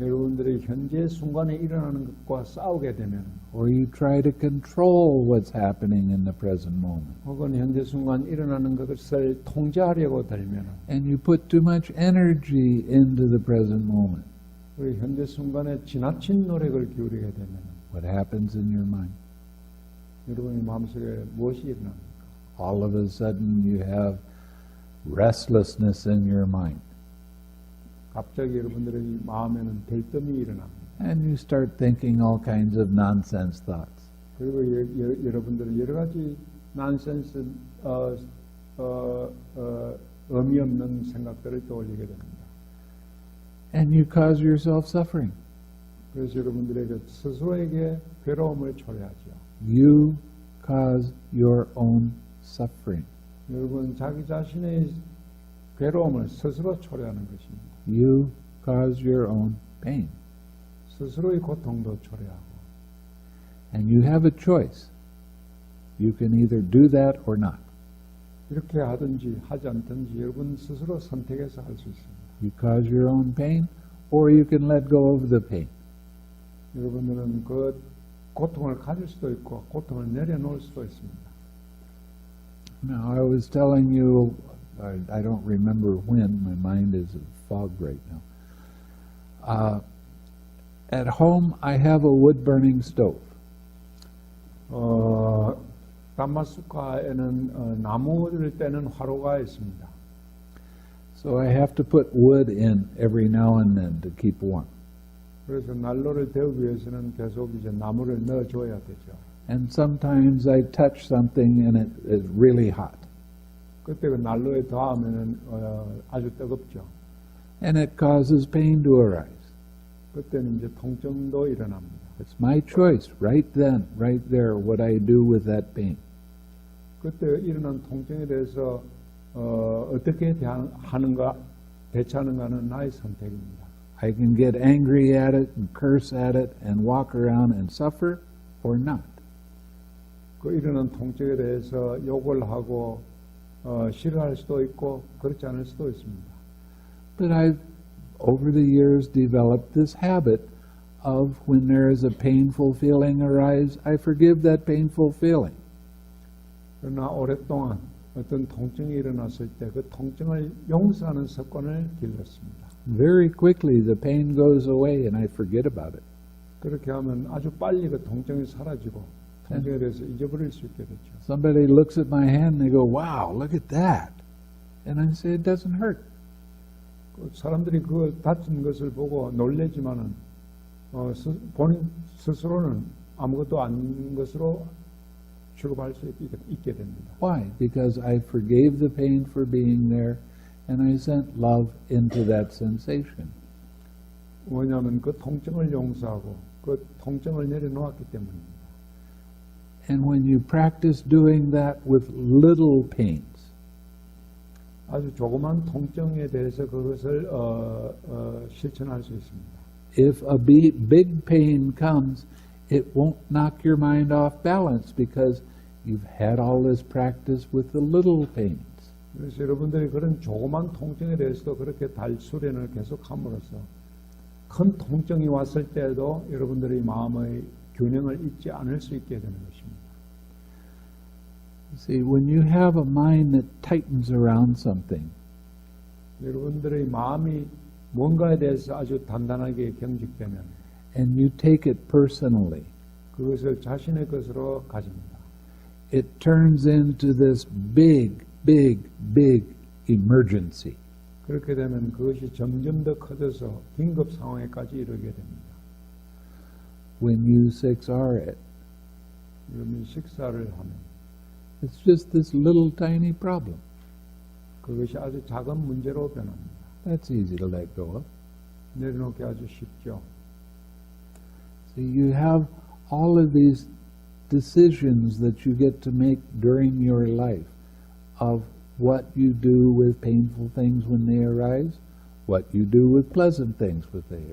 여러분들이 현재 순간에 일어나는 것과 싸우게 되면, or you try to control what's happening in the present moment, 혹은 현재 순간 일어나는 것을 통제하려고 들면, and you put too much energy into the present moment. 우리 현재 순간에 지나친 노력을 기울이게 되면, What happens in your mind? 여러분의 마음속에 무엇이 일어납니까? All of a sudden you have restlessness in your mind, 갑자기 여러분들의 마음에는 들뜸이 일어납니다. and you start thinking all kinds of nonsense thoughts. 그리고 여러분들은 여러 가지 난센스, 의미 없는 생각들을 떠올리게 됩니다. And you cause yourself suffering. 그래서 여러분들에게 스스로에게 괴로움을 초래하죠. You cause your own suffering. 여러분 자기 자신의 괴로움을 스스로 초래하는 것입니다. You cause your own pain. 스스로의 고통도 초래하고. And you have a choice. You can either do that or not. 이렇게 하든지 하지 않든지 여러분 스스로 선택해서 할 수 있습니다. You cause your own pain, or you can let go of the pain. 여러분들은 그 고통을 가질 수도 있고 고통을 내려놓을 수도 있습니다. Now, I was telling you, I don't remember when, my mind is in fog right now. At home, I have a wood-burning stove. 다마스카에는 나무를 떼는 화로가 있습니다. So I have to put wood in every now and then to keep warm. 그래서 난로를 데우기 위해서는 계속 이제 나무를 넣어줘야 되죠. And sometimes I touch something and it is really hot. 그때 그 난로에 닿으면은 아주 뜨겁죠. And it causes pain to arise. 그때는 이제 통증도 일어납니다. It's my choice right then, right there, what I do with that pain. 그때 일어난 통증에 대해서 어떻게 대처하는가는 나의 선택입니다. I can get angry at it and curse at it and walk around and suffer or not. 그 일어난 통증에 대해서 욕을 하고 싫어할 수도 있고 그렇지 않을 수도 있습니다. But I've, over the years, developed this habit of when there is a painful feeling arise, I forgive that painful feeling. 그러나 오랫동안 어떤 통증이 일어났을 때 그 통증을 용서하는 습관을 길렀습니다. Very quickly the pain goes away and I forget about it. 그렇게 하면 아주 빨리 그 통증이 사라지고 통증에 대해서 잊어버릴 수 있게 되죠. Somebody looks at my hand and they go, wow, look at that. And I say, it doesn't hurt. 사람들이 그 다친 것을 보고 놀래지만은 본인 스스로는 아무것도 아닌 것으로 취급할 수 있게 됩니다. Why? Because I forgave the pain for being there and I sent love into that sensation. 왜냐하면 그 통증을 용서하고 그 통증을 내려놓았기 때문입니다. And when you practice doing that with little pains, 아주 조그만 통증에 대해서 그것을 실천할 수 있습니다. if a big pain comes, it won't knock your mind off balance because you've had all this practice with the little pains. 그래서 여러분들이 그런 조그만 통증에 대해서도 그렇게 수련을 계속함으로써 큰 통증이 왔을 때도 여러분들의 마음의 균형을 잊지 않을 수 있게 되는 것입니다. See, when you have a mind that tightens around something, 여러분들의 마음이 뭔가에 대해서 아주 단단하게 경직되면 and you take it personally, 그것을 자신의 것으로 가집니다. it turns into this big emergency. 그렇게 되면 그것이 점점 더 커져서 긴급 상황에까지 이르게 됩니다. When you 6R it, 그러면 식사를 하면 it's just this little tiny problem. 그것이 아주 작은 문제로 변합니다. That's easy to let go of. 내려놓기 아주 쉽죠. So you have all of these decisions that you get to make during your life of what you do with painful things when they arise, what you do with pleasant things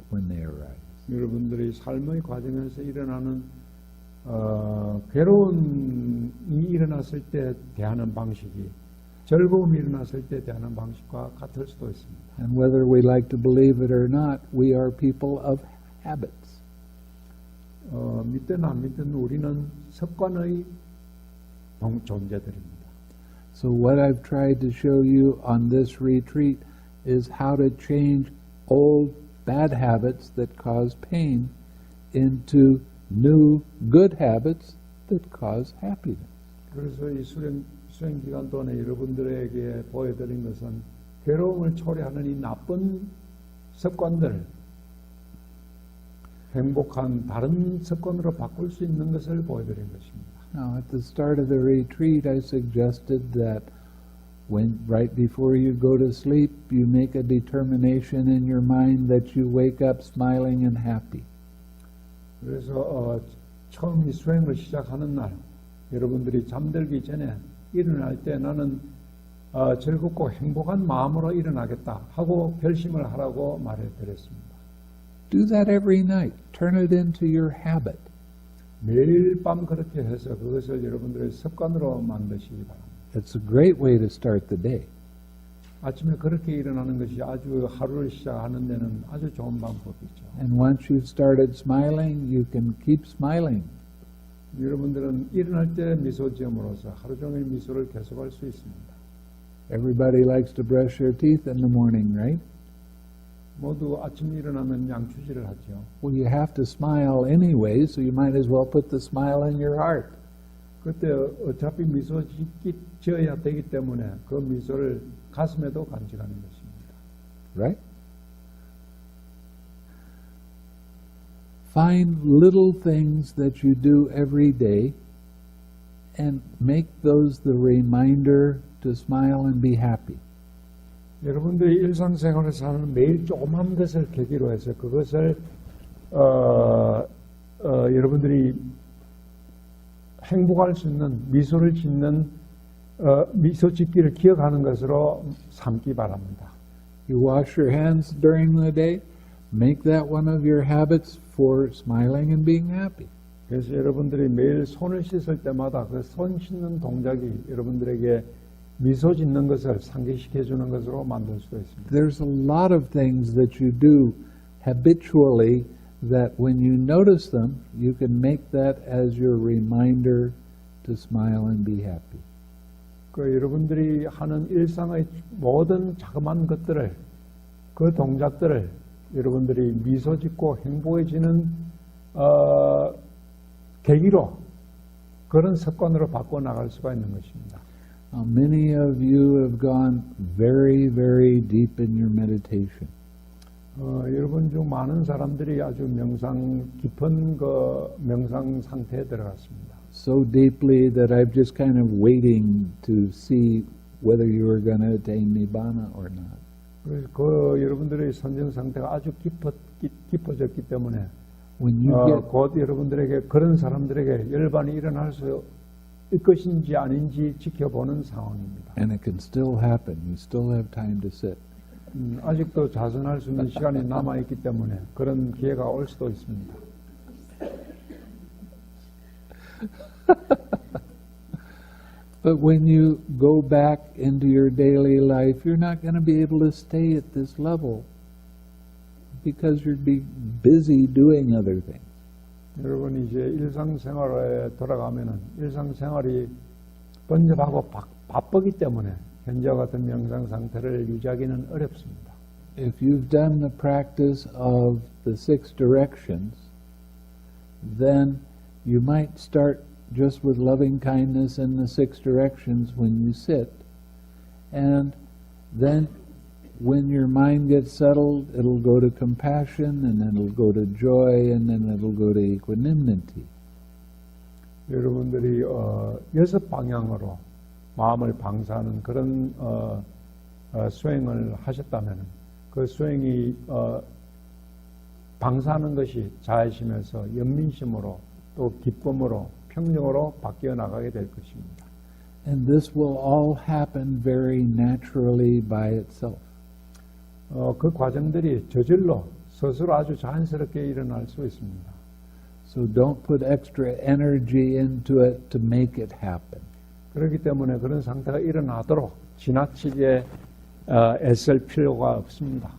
when they arise. 여러분들이 삶의 과정에서 일어나는 괴로움이 일어났을 때 대하는 방식이 즐거움이 일어났을 때 대하는 방식과 같을 수도 있습니다. And whether we like to believe it or not, we are people of habits. 믿든 안 믿든 우리는 습관의 존재들입니다. So what I've tried to show you on this retreat is how to change old bad habits that cause pain into new good habits that cause happiness. 그래서 이 수련 기간 동안에 여러분들에게 보여드린 것은 괴로움을 초래하는 이 나쁜 습관들을 행복한 다른 습관으로 바꿀 수 있는 것을 보여드린 것입니다. Now, at the start of the retreat, I suggested that when right before you go to sleep, you make a determination in your mind that you wake up smiling and happy. 그래서 처음 이 수행을 시작하는 날 여러분들이 잠들기 전에 일어날 때 나는 즐겁고 행복한 마음으로 일어나겠다 하고 결심을 하라고 말해드렸습니다. Do that every night. Turn it into your habit. 매일 밤 그렇게 해서 그것을 여러분들의 습관으로 만드시기 바랍니다. It's a great way to start the day. 아침에 그렇게 일어나는 것이 아주 하루를 시작하는 데는 아주 좋은 방법이죠. And once you've started smiling, you can keep smiling. 여러분들은 일어날 때 미소 지음으로써 하루 종일 미소를 계속할 수 있습니다. Everybody likes to brush their teeth in the morning, right? 모두 아침에 일어나면 양치질을 하죠. Well, you have to smile anyway, so you might as well put the smile in your heart. 그때 어차피 미소 지어야 되기 때문에 그 미소를 가슴에도 간직하는 것입니다. Right? Find little things that you do every day and make those the reminder to smile and be happy. 여러분들이 일상생활에서 하는 매일 조그만 것을 계기로 해서 그것을 여러분들이 행복할 수 있는 미소를 짓는 미소 짓기를 기억하는 것으로 삼기 바랍니다. You wash your hands during the day, make that one of your habits for smiling and being happy. 그래서 여러분들이 매일 손을 씻을 때마다 그 손 씻는 동작이 여러분들에게 미소 짓는 것을 상기시켜 주는 것으로 만들 수도 있습니다. There's a lot of things that you do habitually that when you notice them, you can make that as your reminder to smile and be happy. 그 여러분들이 하는 일상의 모든 자그마한 것들을 그 동작들을 여러분들이 미소 짓고 행복해지는 계기로 그런 습관으로 바꿔 나갈 수가 있는 것입니다. Many of you have gone very, very deep in your meditation. 여러분 중 많은 사람들이 아주 깊은 그 명상 상태에 들어갔습니다. So deeply that I'm just kind of waiting to see whether you are going to attain Nibbana or not. 그래서 그 여러분들의 선정 상태가 아주 깊어졌기 때문에 When you get 곧 여러분들에게 그런 사람들에게 열반이 일어날 수 있을 것인지 아닌지 지켜보는 상황입니다. and it can still happen. You still have time to sit. 아직도 자선할 수 있는 시간이 남아있기 때문에 그런 기회가 올 수도 있습니다. But when you go back into your daily life, you're not going to be able to stay at this level because you'd be busy doing other things. 여러분이 이제 일상생활에 돌아가면은 일상생활이 번잡하고 바쁘기 때문에 현재와 같은 명상 상태를 유지하기는 어렵습니다. If you've done the practice of the 6 directions, then you might start just with loving kindness in the 6 directions when you sit, and then when your mind gets settled, it'll go to compassion, and then it'll go to joy, and then it'll go to equanimity. 여러분들이 6 방향으로 마음을 방사하는 그런 수행을 하셨다면 그 수행이 방사하는 것이 자애심에서 연민심으로 또 기쁨으로 평정으로 바뀌어 나가게 될 것입니다. And this will all happen very naturally by itself. 그 과정들이 저절로 스스로 아주 자연스럽게 일어날 수 있습니다. So don't put extra energy into it to make it happen. 그렇기 때문에 그런 상태가 일어나도록 지나치게 애쓸 필요가 없습니다.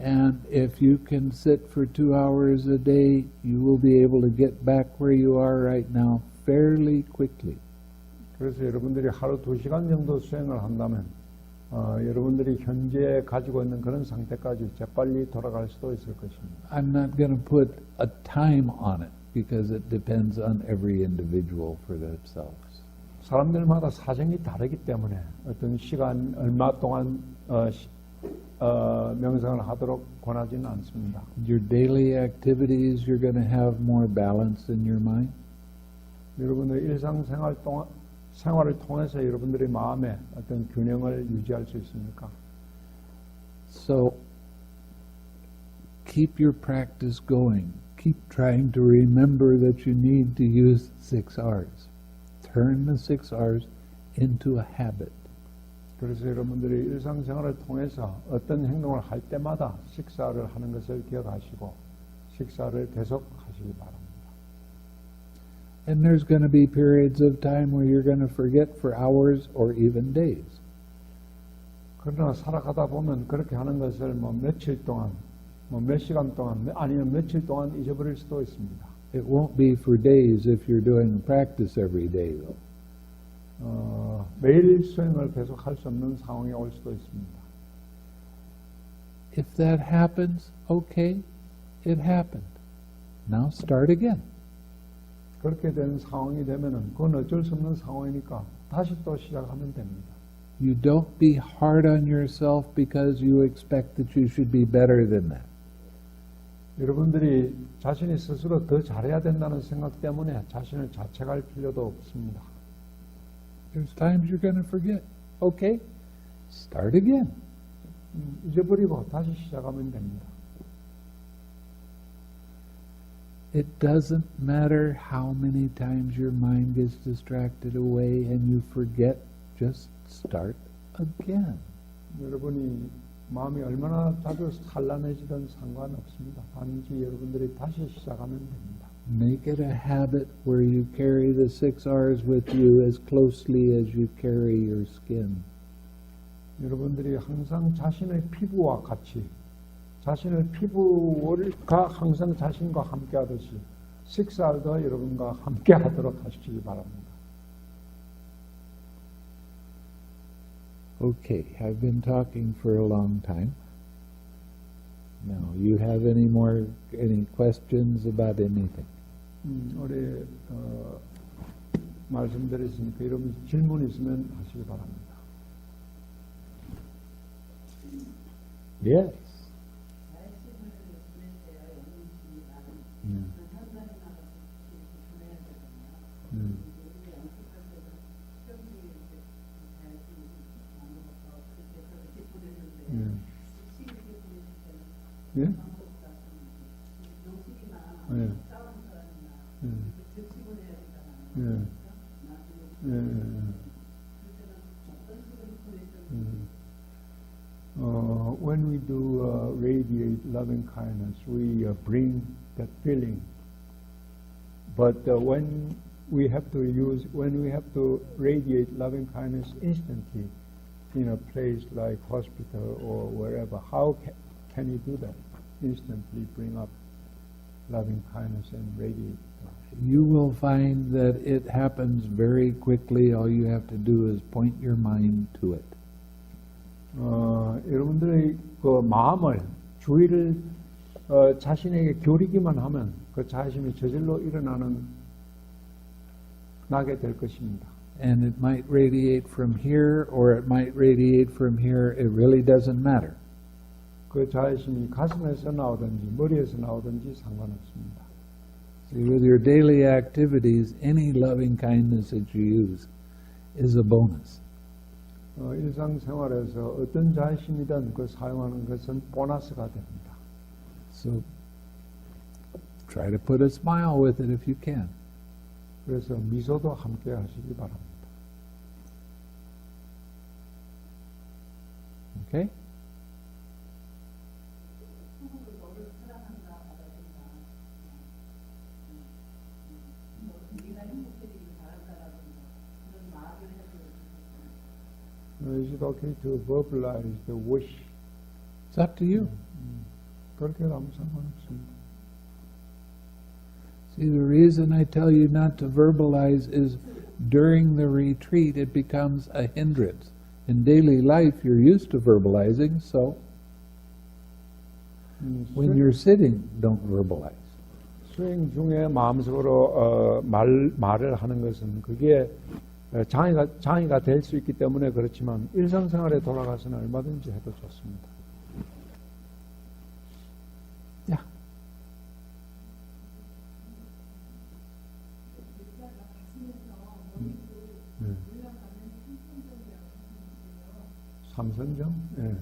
And if you can sit for 2 hours a day, you will be able to get back where you are right now fairly quickly. 그래서 여러분들이 하루 2시간 정도 수행을 한다면 여러분들이 현재 가지고 있는 그런 상태까지 재빨리 돌아갈 수도 있을 것입니다. I'm not going to put a time on it because it depends on every individual for themselves. 사람들마다 사정이 다르기 때문에 어떤 시간 얼마 동안 명상을 하도록 권하지는 않습니다. Your daily activities, you're going to have more balance in your mind. 여러분의 일상생활을 통해서 여러분들의 마음에 어떤 균형을 유지할 수 있습니까? So keep your practice going. Keep trying to remember that you need to use 6 R's. Turn the 6 R's into a habit. 그래서 여러분들이 일상생활을 통해서 어떤 행동을 할 때마다 식사를 하는 것을 기억하시고 식사를 계속 하시기 바랍니다. And there's going to be periods of time where you're going to forget for hours or even days. 그러나 살아가다 보면 그렇게 하는 것을 며칠 동안, 몇 시간 동안, 아니면 며칠 동안 잊어버릴 수도 있습니다. It won't be for days if you're doing practice every day, though. 매일 수행을 계속 할 수 없는 상황이 올 수도 있습니다. If that happens, okay, it happened. Now start again. 그렇게 되는 상황이 되면은 그건 어쩔 수 없는 상황이니까 다시 또 시작하면 됩니다. You don't be hard on yourself because you expect that you should be better than that. 여러분들이 자신이 스스로 더 잘해야 된다는 생각 때문에 자신을 자책할 필요도 없습니다. There's times you're going to forget. Okay, start again. 잊어버리고 다시 시작하면 됩니다. It doesn't matter how many times your mind gets distracted away and you forget, just start again. 여러분이 마음이 얼마나 자주 산란해지든 상관없습니다. 단지 여러분들이 다시 시작하면 됩니다. Make it a habit where you carry the 6 R's with you as closely as you carry your skin. 여러분들이 항상 자신의 피부와 같이 자신의 피부가 항상 자신과 함께 하듯이 6R도 여러분과 함께 하도록 하시기 바랍니다. Okay, I've been talking for a long time. Now, you have any questions about anything? 올해 말씀드렸으니까 여러분 질문 있으면 하시기 바랍니다. Yes. 예? When we do radiate loving kindness, we bring that feeling. But when we have to radiate loving kindness instantly in a place like hospital or wherever, how can you do that? Instantly bring up loving kindness and radiate. You will find that it happens very quickly. All you have to do is point your mind to it. 여러분들의 그 마음을 주의를 자신에게 기울이기만 하면 그 자신이 저절로 나게 될 것입니다. And it might radiate from here or it might radiate from here. It really doesn't matter. 그 자신이 가슴에서 나오든지 머리에서 나오든지 상관없습니다. See, with your daily activities, any loving kindness that you use is a bonus. 일상생활에서 어떤 자신이든 그 사용하는 것은 보너스가 됩니다. So try to put a smile with it if you can. 그래서 미소도 함께 하시기 바랍니다. Okay? Is it okay to verbalize the wish? It's up to you. 그렇게 하면 상관없습니다. See, the reason I tell you not to verbalize is during the retreat it becomes a hindrance. In daily life you're used to verbalizing, so when you're sitting, don't verbalize. 수행 중에 마음속으로 말을 하는 것은 그게 장애가 될 수 있기 때문에 그렇지만 일상생활에 돌아가서는 얼마든지 해도 좋습니다. Yeah. 삼선정? 예.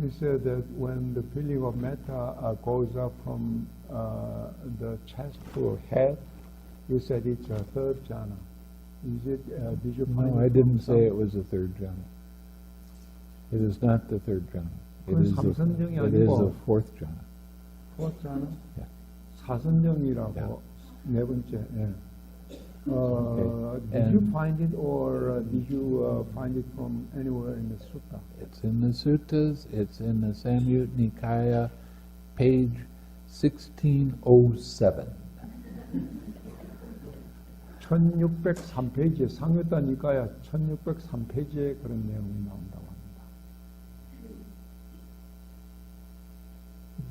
He said that when the feeling of metta goes up from the chest to head, you said it's a third jhana. Is it? Did you find? No, I didn't say it was a third jhana. It is not the third jhana. It is a fourth jhana. fourth jhana? Yeah. 사선정이라고 Yeah. 네 번째. 예. Did you find it, or did you find it from anywhere in the Sutta? It's in the suttas, it's in the Samyutta Nikaya, page 1607. 1603페이지에 상유타 니까야 1603페이지에 그런 내용이 나온다고 합니다.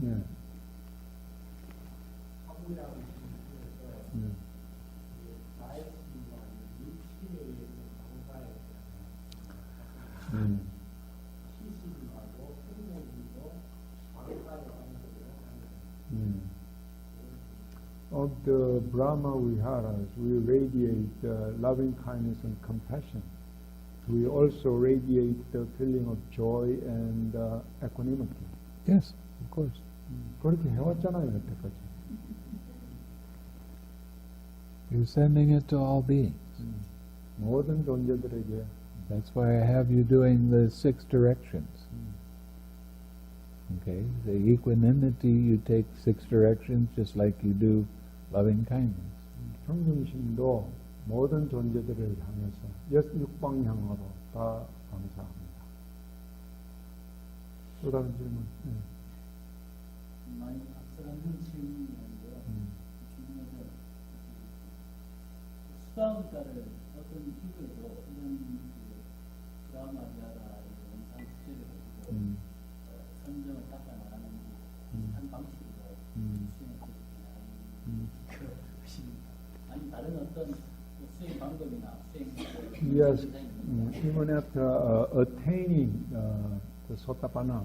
네. Of the Brahma Viharas, we radiate loving kindness and compassion. We also radiate the feeling of joy and equanimity. Yes, of course. 그렇게 해왔잖아요, 여태까지. You're sending it to all beings. 모든 존재들에게. That's why I have you doing the 6 directions. Okay, the equanimity, you take 6 directions just like you do loving kindness. 평등심도 모든 존재들을 향해서 6방향으로 다 감사합니다. 또 다른 질문. 네. 많이 앞서가는 질문인데요. 수다원가를 어떤 기구에도 이런 드라마 비하라 영상 주제를 가지고 선정을 닦아 나가는 한 방식으로 수행했거든요. 아니 다른 어떤 수행 방법이나 수행 Yes, even after attaining the Sotapanna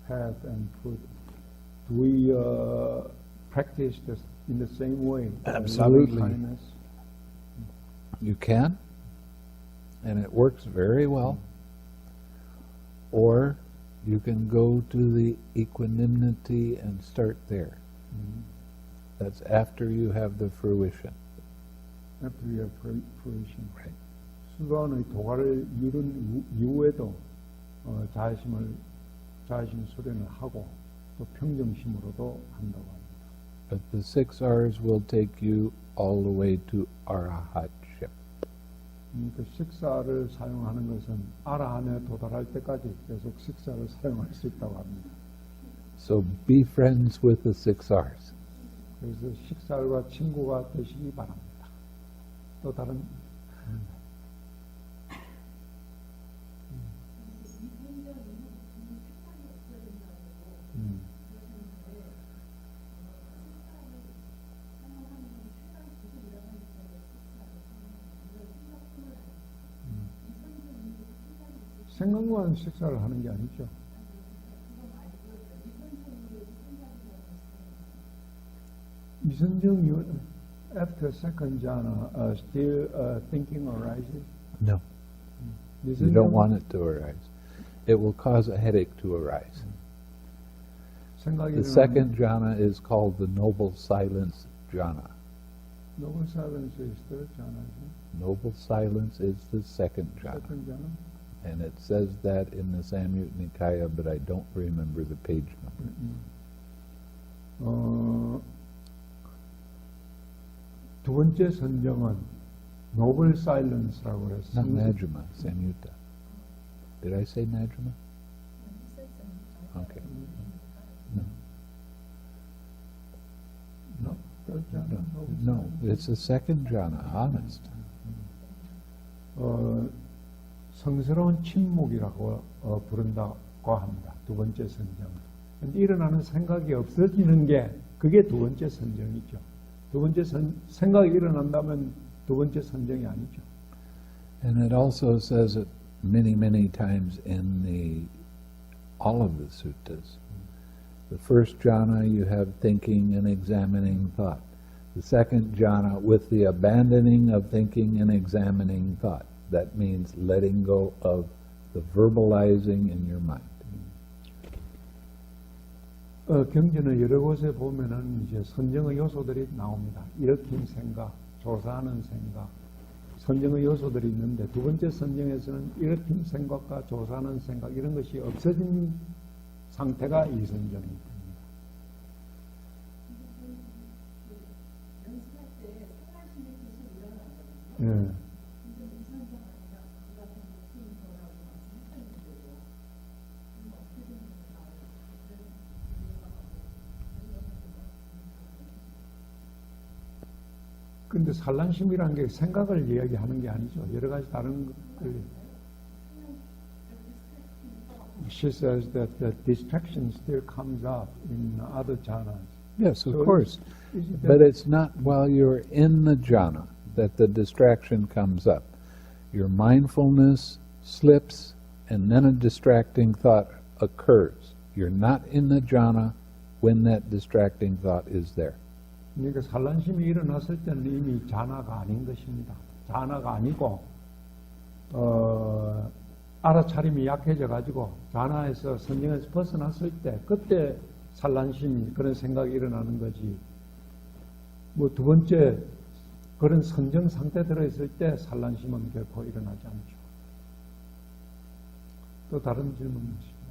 path and fruit, do we practice this in the same way? Absolutely. Loving kindness? You can, and it works very well. Or you can go to the equanimity and start there. That's after you have the fruition. After you have fruition. Right. 수도원의 도가를 이룬 이후에도 자의심을 수련을 하고 또 평정심으로도 한다고 합니다. But the 6 R's will take you all the way to arahatship. 그 식사를 사용하는 것은 아라한에 도달할 때까지 계속 식사를 사용할 수 있다고 합니다. So be friends with the 6 R's. 그래서 식사와 친구가 되시기 바랍니다. 또 다른 생각만 식사를 하는 게 아니죠. 이선정, you after second jhana, still thinking arises? No. You don't want it to arise. It will cause a headache to arise. The second jhana is called the noble silence jhana. Noble silence is third jhana. Noble silence is the second jhana. Second jhana. And it says that in the Samyutta Nikaya, but I don't remember the page number. 두 번째 선정은 noble silence라고 해서 Not Majjhima, Samyutta. Did I say Majjhima? Okay. No, third jhana. No, it's the second jhana, honest. 성스러운 침묵이라고 부른다고 합니다. 두 번째 선정. 일어나는 생각이 없어지는 게 그게 두 번째 선정이죠. 두 번째 생각이 일어난다면 두 번째 선정이 아니죠. And it also says it many, many times in all of the suttas. The first jhana you have thinking and examining thought. The second jhana with the abandoning of thinking and examining thought. That means letting go of the verbalizing in your mind. 경전의 여러 곳에 보면은 이제 선정의 요소들이 나옵니다. 일으킨 생각, 조사하는 생각, 선정의 요소들이 있는데 두 번째 선정에서는 일으킨 생각과 조사하는 생각 이런 것이 없어진 상태가 이 선정입니다. 예. 근데 산란심이라는 게 생각을 이야기하는 게 아니죠. 여러 가지 다른 것들. She says that the distraction still comes up in other jhanas. Yes, of So course. is it But that- it's not while you're in the jhana that the distraction comes up. Your mindfulness slips and then a distracting thought occurs. You're not in the jhana when that distracting thought is there. 그러니까 산란심이 일어났을 때는 이미 자나가 아닌 것입니다. 자나가 아니고 알아차림이 약해져 가지고 자나에서 선정에서 벗어났을 때 그때 산란심이 그런 생각이 일어나는 거지. 뭐 두 번째 그런 선정 상태 들어있을 때 산란심은 결코 일어나지 않죠. 또 다른 질문이십니다.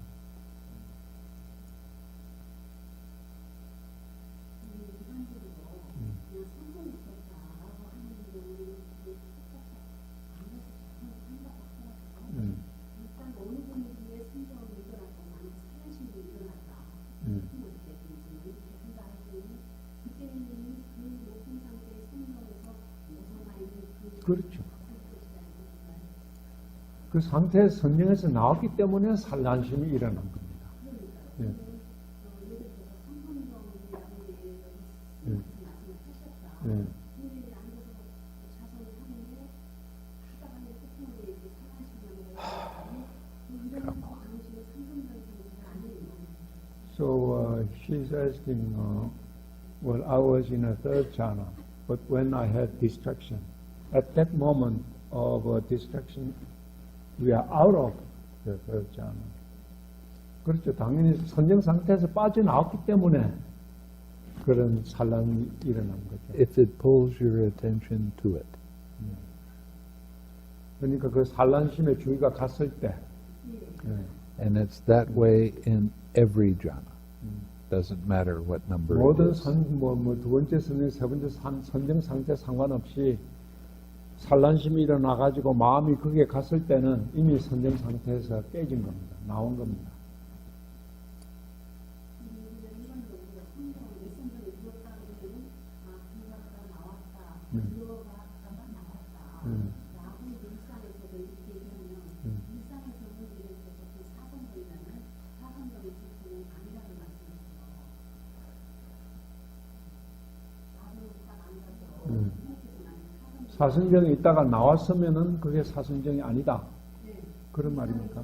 그렇죠. 그 상태의 선정에서 나왔기 때문에 산란심이 일어난 겁니다. 예. 예. 예. So she's asking, well, I was in a third jhana, but when I had distraction, at that moment of distraction, we are out of the third jhana. 그렇죠. 당연히 선정 상태에서 빠져나왔기 때문에 그런 산란이 일어난 거죠. If it pulls your attention to it. 그러니까 그 산란심의 주의가 갔을 때, And it's that way in every jhana. Doesn't matter what number it 모든 is. 두 번째 선정, 세 번째 선정 상태 상관없이 산란심이 일어나가지고 마음이 거기에 갔을 때는 이미 선정 상태에서 깨진 겁니다. 나온 겁니다. 사선정이 있다가 나왔으면은 그게 사선정이 아니다. 그런 말입니까?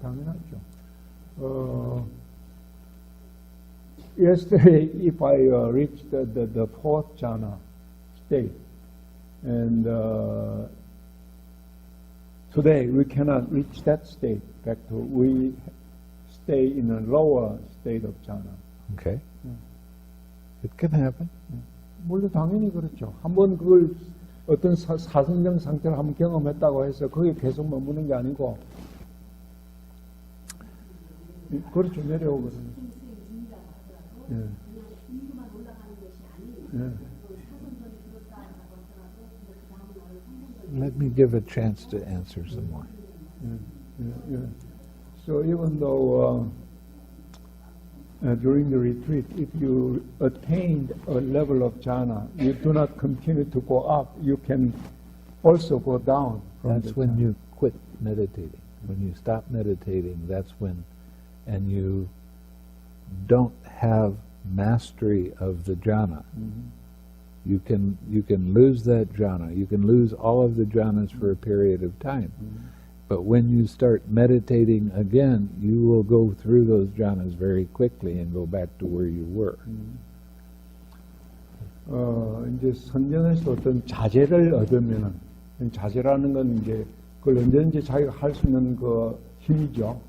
당연하죠. Yesterday, if I reached the fourth jhana state, and today we cannot reach that state. In fact, we stay in a lower state of jhana. Okay. It can happen. 물론 당연히 그렇죠. 한번 그걸 어떤 사선정 상태를 한번 경험했다고 해서 거기에 계속 머무는 게 아니고, 그렇죠. 내려오거든요. 예. 예. Let me give a chance to answer some more. So even though during the retreat, if you attained a level of jhana, you do not continue to go up, you can also go down. That's when you quit meditating. When you stop meditating, that's when, and you don't have mastery of the jhana. You can lose that jhana. You can lose all of the jhanas for a period of time. But when you start meditating again, you will go through those jhanas very quickly and go back to where you were. 이제 선정에서 어떤 자제를 얻으면은, 자제라는 건 이제 그걸 언제든지 자기가 할 수 있는 그 힘이죠.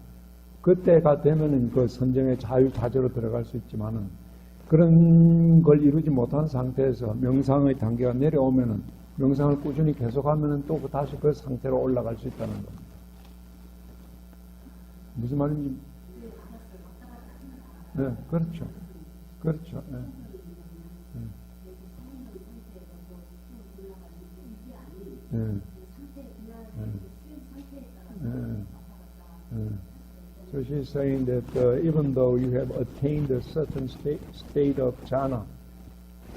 그때가 되면은 그 선정의 자유자재로 들어갈 수 있지만은 그런 걸 이루지 못한 상태에서 명상의 단계가 내려오면은 명상을 꾸준히 계속하면은 또 다시 그 상태로 올라갈 수 있다는 겁니다. 무슨 말인지? 네, 그렇죠. 그렇죠. 네. So she's saying that even though you have attained a certain state of jhana,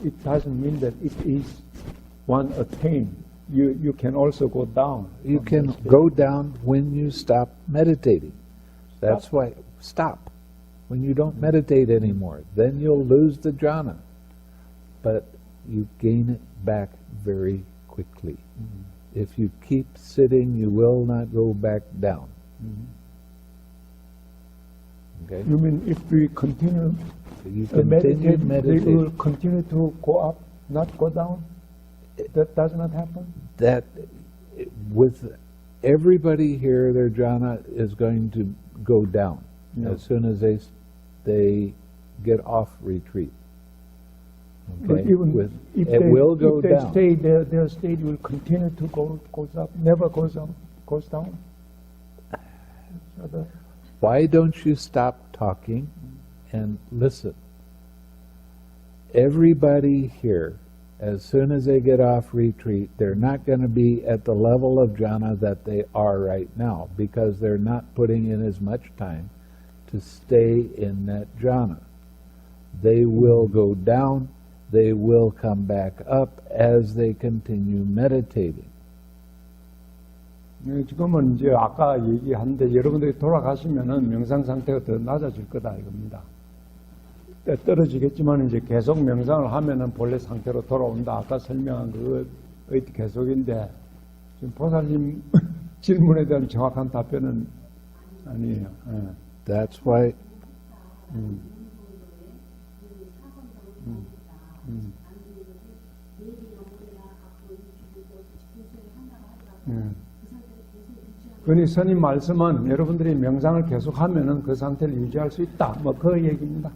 it doesn't mean that it is one attained. You can also go down. You can go down when you stop meditating. That's why, stop. When you don't meditate anymore, then you'll lose the jhana. But you gain it back very quickly. If you keep sitting, you will not go back down. Okay? You mean if we continue You to meditate, meditate. we will continue to go up, not go down? That does not happen? That with everybody here, their jhana is going to go down as soon as they get off retreat. But Okay? even if it will go if they down. stay there, their state will continue to goes up, never goes up, goes down. Why don't you stop talking and listen? Everybody here, as soon as they get off retreat, they're not going to be at the level of jhana that they are right now because they're not putting in as much time to stay in that jhana. They will go down, they will come back up as they continue meditating. 지금은 이제 아까 얘기한데 여러분들이 돌아가시면은 명상 상태가 더 낮아질 거다 이겁니다. 때 떨어지겠지만 이제 계속 명상을 하면은 본래 상태로 돌아온다. 아까 설명한 그거의 계속인데 지금 보살님 질문에 대한 정확한 답변은 아니에요. That's why 그러니 스님 말씀은 여러분들이 명상을 계속하면은 그 상태를 유지할 수 있다. 뭐 그 얘기입니다.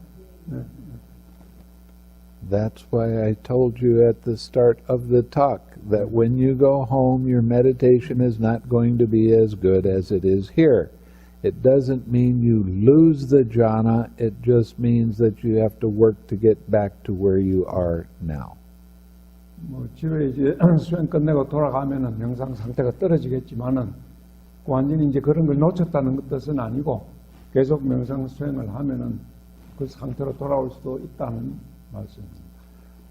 That's why I told you at the start of the talk that when you go home, your meditation is not going to be as good as it is here. It doesn't mean you lose the jhana, it just means that you have to work to get back to where you are now. 뭐 집에 이제 수행 끝내고 돌아가면은 명상 상태가 떨어지겠지만은 완전히 이제 그런 걸 놓쳤다는 뜻은 아니고 계속 명상 수행을 하면은 그 상태로 돌아올 수도 있다는 말씀입니다.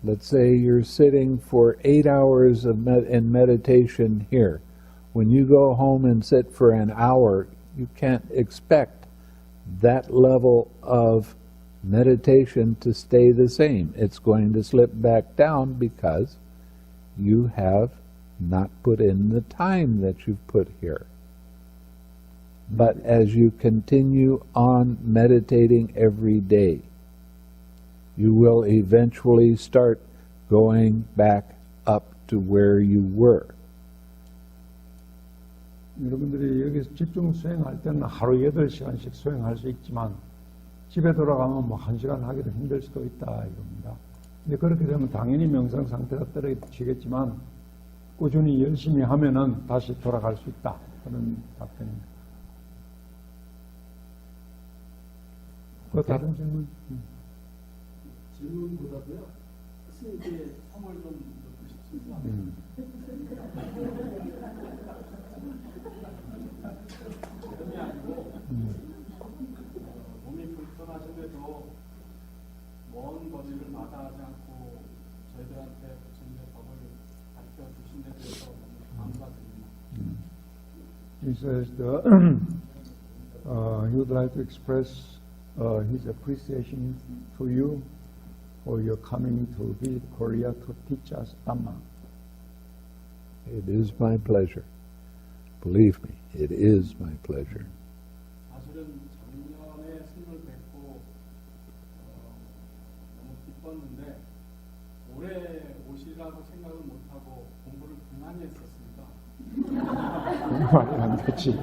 Let's say you're sitting for 8 hours in meditation here. When you go home and sit for an hour, you can't expect that level of meditation to stay the same. It's going to slip back down because you have not put in the time that you've put here. But as you continue on meditating every day, you will eventually start going back up to where you were. 여러분들이 여기서 집중 수행할 때는 하루 8시간씩 수행할 수 있지만 집에 돌아가면 뭐 1시간 하기도 힘들 수도 있다 이겁니다. 근데 그렇게 되면 당연히 명상 상태가 떨어지겠지만 꾸준히 열심히 하면은 다시 돌아갈 수 있다. 그런 답변입니다. 그 다른 질문? 질문보다도요, 스님께 성을 좀 듣고 싶습니다. 그럼이 아니고, 몸이 불편하신데도 먼 거리를 마다하지 않고 저희들한테 부처님의 법을 가르쳐 주신 데 대해서 너무 감사드립니다. He says he would like to express his appreciation to you for your coming to visit Korea to teach us Dhamma. It is my pleasure. Believe me, it is my pleasure. 사실은 작년에 스님을 뵙고 너무 기뻤는데 올해 오시라고 생각은 못하고 공부를 불만히 했었습니다. 말이 안 되지.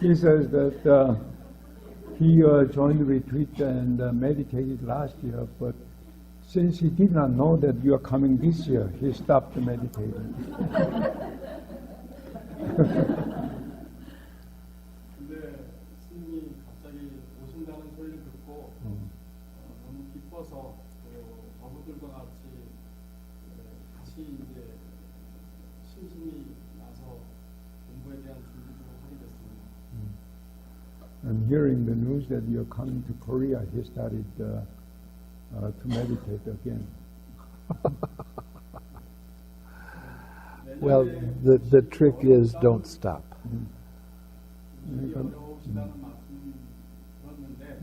He says that he joined the retreat and meditated last year, but since he did not know that you are coming this year, he stopped meditating. 근데 스님이 갑자기 오신다는 소리를 듣고 너무 기뻐서 어부들과 같이 다시 이제 심심히 나서 공부에 대한 준비를 하게 됐습니다. And hearing the news that you are coming to Korea, he started to meditate again. Well, the trick is don't stop. 일이 어려우시다는 말씀 들었는데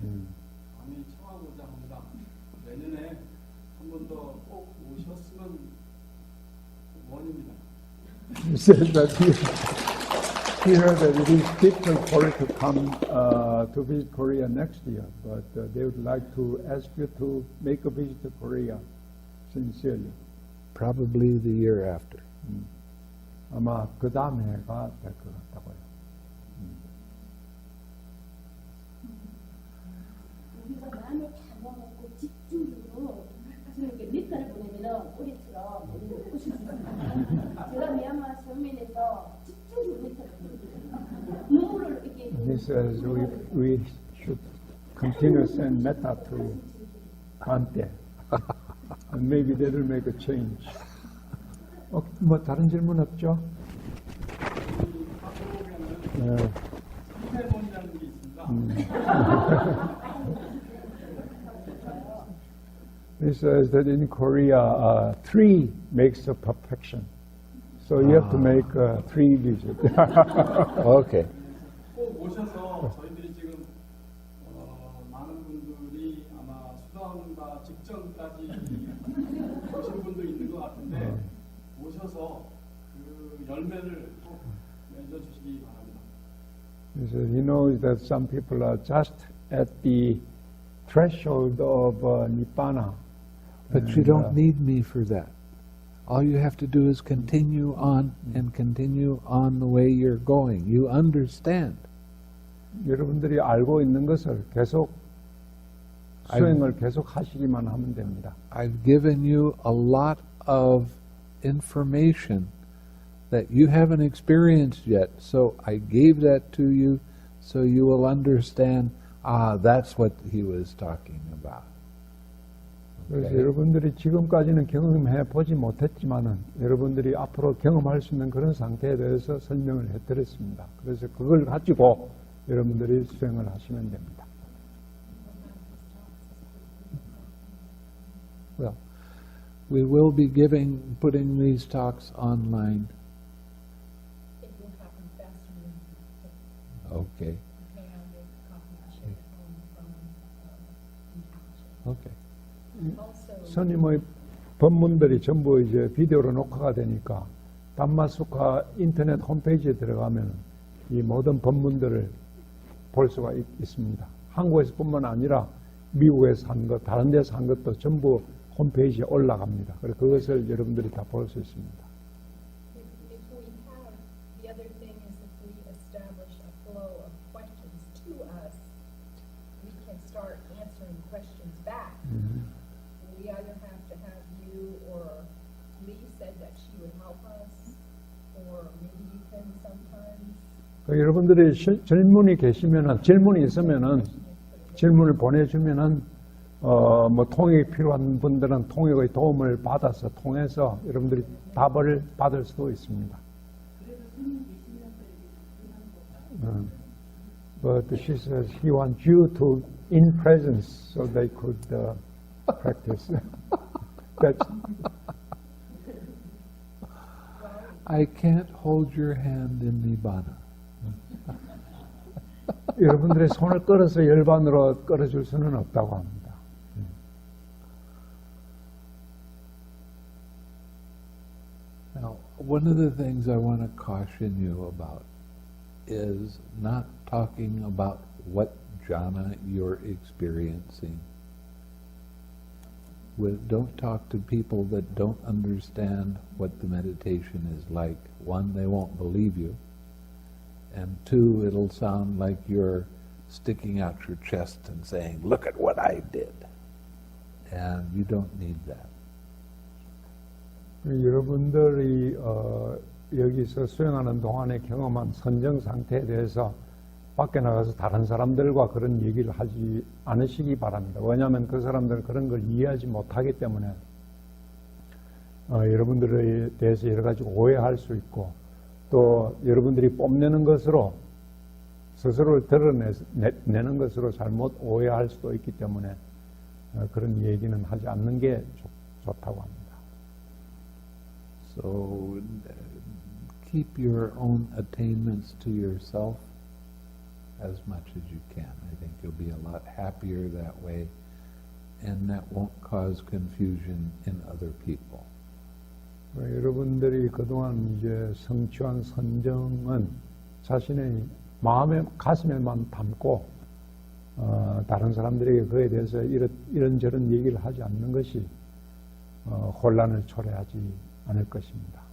감히 청하고자 합니다. 내년에 한 번 더 꼭 오셨으면 원입니다. He said that he heard that it is difficult for you to come to visit Korea next year, but they would like to ask you to make a visit to Korea sincerely. Probably the year after. 아마 그 다음 해가 될 것 같다고요. 우리가 마음을 잡아먹고 집중적으로 이렇게 밑간을 보내면은 우리처럼 우리는 먹고 싶습니다. 제가 미얀마 서민에서 집중적으로 밑간을 보내요. 눈물을 이렇게. He says we should continue to send metta to Bante, and maybe that will make a change. 뭐 다른 질문 없죠? 한국에는 세레모니라는 게 있습니다. He says that in Korea, 3 makes a perfection. So you have to make 3 visits. Okay. 꼭 오셔서 저희들이 지금 많은 분들이 아마 수련과 직전까지 오신 분도 있는 것 같은데 오셔서 그 열매를 꼭 맺어주시기 바랍니다. He says he knows that some people are just at the threshold of Nibbana. But you don't need me for that. All you have to do is continue on and continue on the way you're going. You understand. 여러분들이 알고 있는 것을 계속 수행을 계속 하시기만 하면 됩니다. I've given you a lot of information that you haven't experienced yet, so I gave that to you so you will understand, that's what he was talking about. 그래서 Okay. 여러분들이 지금까지는 경험해 보지 못했지만은 여러분들이 앞으로 경험할 수 있는 그런 상태에 대해서 설명을 해드렸습니다. 그래서 그걸 가지고 여러분들이 수행을 하시면 됩니다. Well, we will be putting these talks online. It will happen faster than Okay. pay out a copy share from Okay. Also, 스님의 법문들이 전부 이제 비디오로 녹화가 되니까 담마스카 인터넷 홈페이지에 들어가면 이 모든 법문들을 볼 수가 있습니다. 한국에서뿐만 아니라 미국에서 한 것, 다른 데서 한 것도 전부 홈페이지에 올라갑니다. 그래서 그것을 여러분들이 다 볼 수 있습니다. if we have, the other thing is if we establish a flow of questions to us, we can start answering questions back. We either have to have you or Lee said that she would help us, or maybe you can sometimes. 여러분들이 질문이 계시면은, 질문이 있으면은, 질문을 보내주면은, 뭐 통역이 필요한 분들은 통역의 도움을 받아서 통해서 여러분들이 답을 받을 수도 있습니다. But she says he wants you to in presence so they could practice. That's, I can't hold your hand in Nibbana. 여러분들의 손을 끌어서 열반으로 끌어줄 수는 없다고 합니다. Now, one of the things I want to caution you about is not talking about what jhana you're experiencing. don't talk to people that don't understand what the meditation is like. One, they won't believe you. And two, it'll sound like you're sticking out your chest and saying, look at what I did. And you don't need that. 여러분들이 여기서 수행하는 동안에 경험한 선정 상태에 대해서 밖에 나가서 다른 사람들과 그런 얘기를 하지 않으시기 바랍니다. 왜냐하면 그 사람들은 그런 걸 이해하지 못하기 때문에 여러분들에 대해서 여러 가지 오해할 수 있고 또 여러분들이 뽐내는 것으로 스스로를 드러내는 것으로 잘못 오해할 수도 있기 때문에 그런 얘기는 하지 않는 게 좋다고 합니다. So keep your own attainments to yourself as much as you can. I think you'll be a lot happier that way, and that won't cause confusion in other people. 여러분들이 그동안 이제 성취한 선정은 자신의 마음에 가슴에만 담고 다른 사람들에게 그에 대해서 이런저런 얘기를 하지 않는 것이 혼란을 초래하지 않을 것입니다.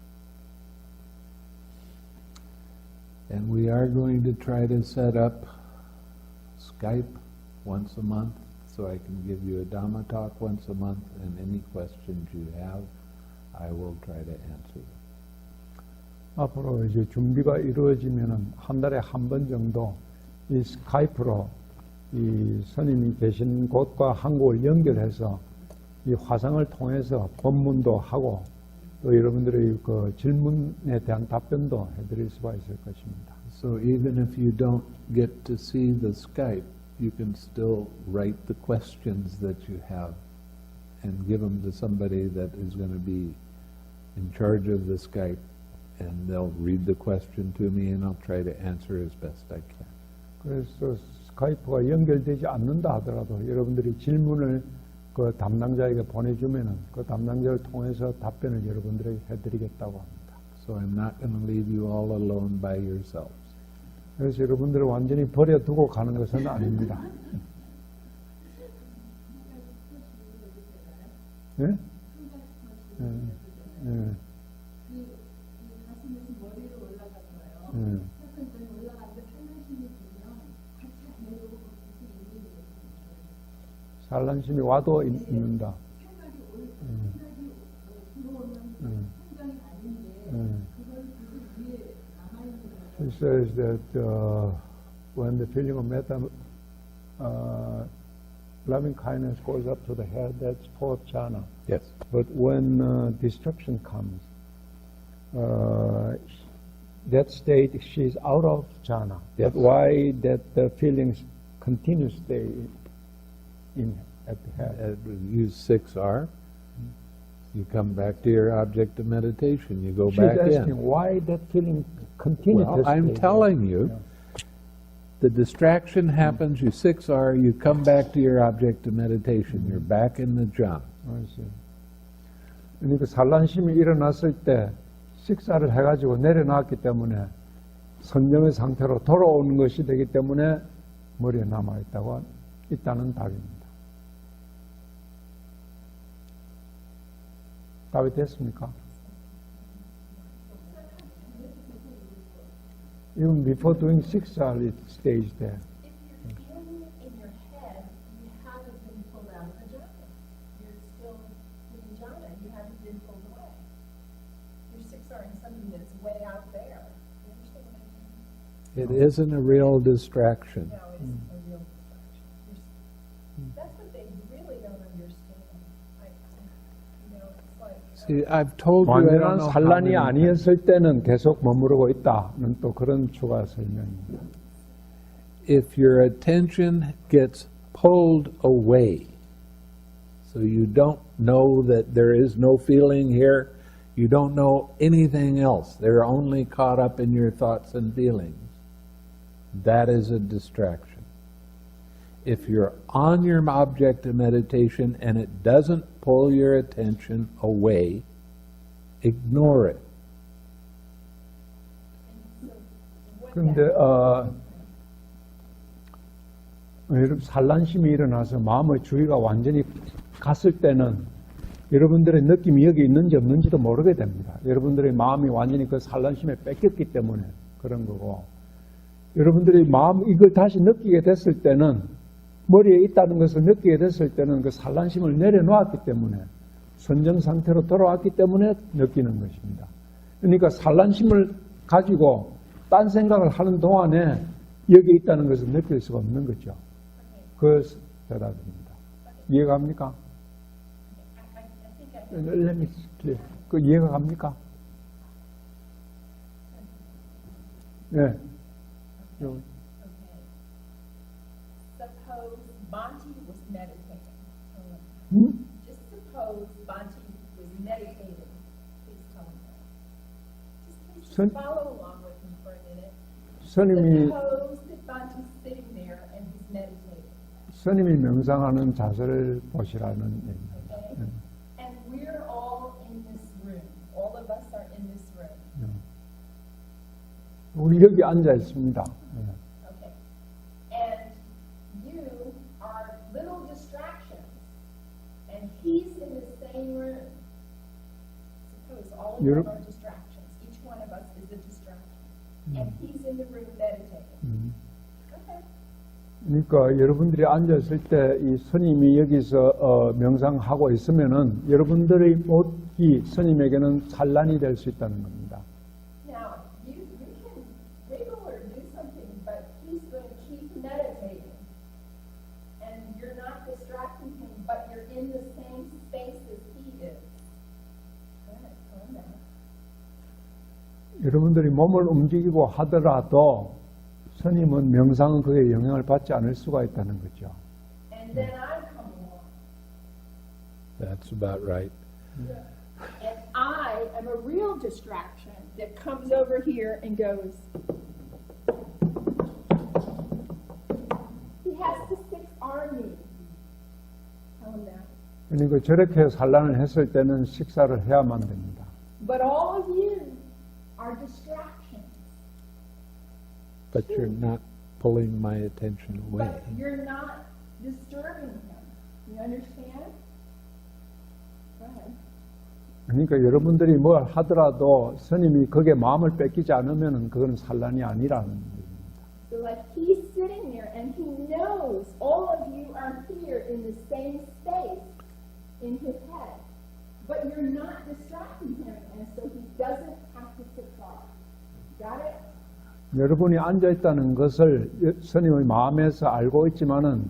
And we are going to try to set up Skype once a month, so I can give you a Dhamma talk once a month, and any questions you have, I will try to answer them. 앞으로 이제 준비가 이루어지면은 한 달에 한 번 정도 이 스카이프로 이 스님이 계신 곳과 한국을 연결해서 이 화상을 통해서 법문도 하고 또 여러분들의 그 질문에 대한 답변도 해드릴 수가 있을 것입니다. So even if you don't get to see the Skype, you can still write the questions that you have and give them to somebody that is going to be in charge of the Skype, and they'll read the question to me and I'll try to answer as best I can. 그래서 스카이프가 연결되지 않는다 하더라도 여러분들이 질문을 그 담당자에게 보내주면은 그 담당자를 통해서 답변을 여러분들에게 해드리겠다고 합니다. So I'm not going to leave you all alone by yourselves. 그래서 여러분들을 완전히 버려두고 가는 것은 아닙니다. 예? 예. 예. 예. 산란심이 와도 있는다. He says that when the feeling of metta, loving kindness goes up to the head, that's fourth jhana. Yes. But when destruction comes, that state she's out of jhana. Yes. But why that the feelings continue to stay in at the head? Use 6R. You come back to your object of meditation. You go She's back asking in. why that feeling continues to Well, stay I'm there. telling you, the distraction happens, you 6R, you come back to your object of meditation. You're back in the jhana. 그러니까 산란심이 일어났을 때 식사를 해가지고 내려놨기 때문에 선정의 상태로 돌아오는 것이 되기 때문에 머리에 있다는 답입니다. 답이 됐습니까? Even before doing siksa, it stays there. If you're feeling it in your head, you haven't been pulled out of the jhana. You're still in the jhana. You haven't been pulled away. Your six are in something that's way out there. You understand what I mean? It isn't a real distraction. No, it's a real distraction. That's what they really don't understand. It's like... See, I've told you I don't 완전한 know how 산란이 many 아니었을 때는 계속 머무르고 있다는 또 그런 추가 설명입니다. if your attention gets pulled away, so you don't know that there is no feeling here, you don't know anything else, they're only caught up in your thoughts and feelings, that is a distraction. If you're on your object of meditation and it doesn't pull your attention away, ignore it. 그런데 여러분 산란심이 일어나서 마음의 주의가 완전히 갔을 때는 여러분들의 느낌이 여기 있는지 없는지도 모르게 됩니다. 여러분들의 마음이 완전히 그 산란심에 뺏겼기 때문에 그런 거고, 여러분들의 마음 이걸 다시 느끼게 됐을 때는, 머리에 있다는 것을 느끼게 됐을 때는 그 산란심을 내려놓았기 때문에, 선정 상태로 돌아왔기 때문에 느끼는 것입니다. 그러니까 산란심을 가지고 딴 생각을 하는 동안에 여기 있다는 것을 느낄 수가 없는 거죠. 그 대답입니다. 이해가 갑니까? 그 이해가 갑니까? 네. Okay. Suppose Banti was meditating. Just suppose Banti was meditating. Please tell me that. Just Son- follow along with me for a minute. 스님이 Suppose that Banti's sitting there and he's meditating. 스님이 명상하는 자세를 보시라는 얘기입니다. Okay? And we're all in this room. All of us are in this room. 우리 여기 앉아 있습니다. Okay. And you are little distractions. And he's in the same room. Suppose all of You're- them are distractions. Each one of us is a distraction. And he's in the room meditating. Okay. 그러니까 여러분들이 앉았을 때 이 스님이 여기서 명상하고 있으면은 여러분들의 모습이 스님에게는 산란이 될 수 있다는 겁니다. Now, you can wiggle or do something, but he's going to keep meditating. And you're not distracting him, but you're in the same space as he is. Go ahead, calm down. 여러분들이 몸을 움직이고 하더라도 스님은 명상은 그에 영향을 받지 않을 수가 있다는 거죠. And then I come along. That's about right. And I am a real distraction that comes over here and goes. He has to six-arm me. Calm down. 그러니까 저렇게 산란을 했을 때는 식사를 해야만 됩니다. But all of you are distractions. But you're not pulling my attention away. But you're not disturbing him. You understand? Go ahead. 그러니까 여러분들이 뭘 하더라도 스님이 거기에 마음을 뺏기지 않으면 그건 산란이 아니라는 얘기입니다. So like he's sitting there and he knows all of you are here in the same space in his head. But you're not distracting him and so he doesn't have to sit far. Got it? 여러분이 앉아있다는 것을 스님의 마음에서 알고 있지만은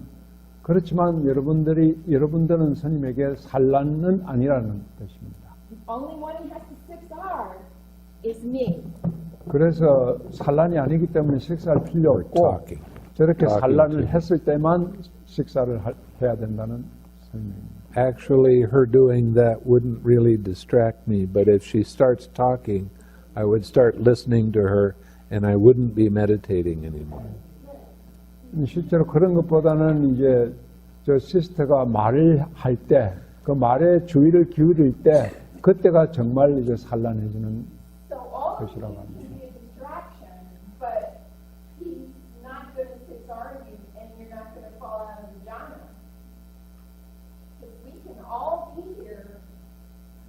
그렇지만 여러분들은 스님에게 산란은 아니라는 뜻입니다. The only one who has to sit far is me. 그래서 산란이 아니기 때문에 식사할 필요 없고 Talking. 저렇게 Talking 산란을 to 했을 때만 식사를 해야 된다는 설명입니다. Actually, her doing that wouldn't really distract me, but if she starts talking, I would start listening to her and I wouldn't be meditating anymore. 실제로 그런 것보다는 이제 저 시스터가 말을 할 때 그 말에 주의를 기울일 때 그때가 정말 이제 산란해지는 So all of 것이라고 you 합니다. can be a distraction, but he's not going to disarm you and you're not going to fall out of the jhana. Because we can all be here,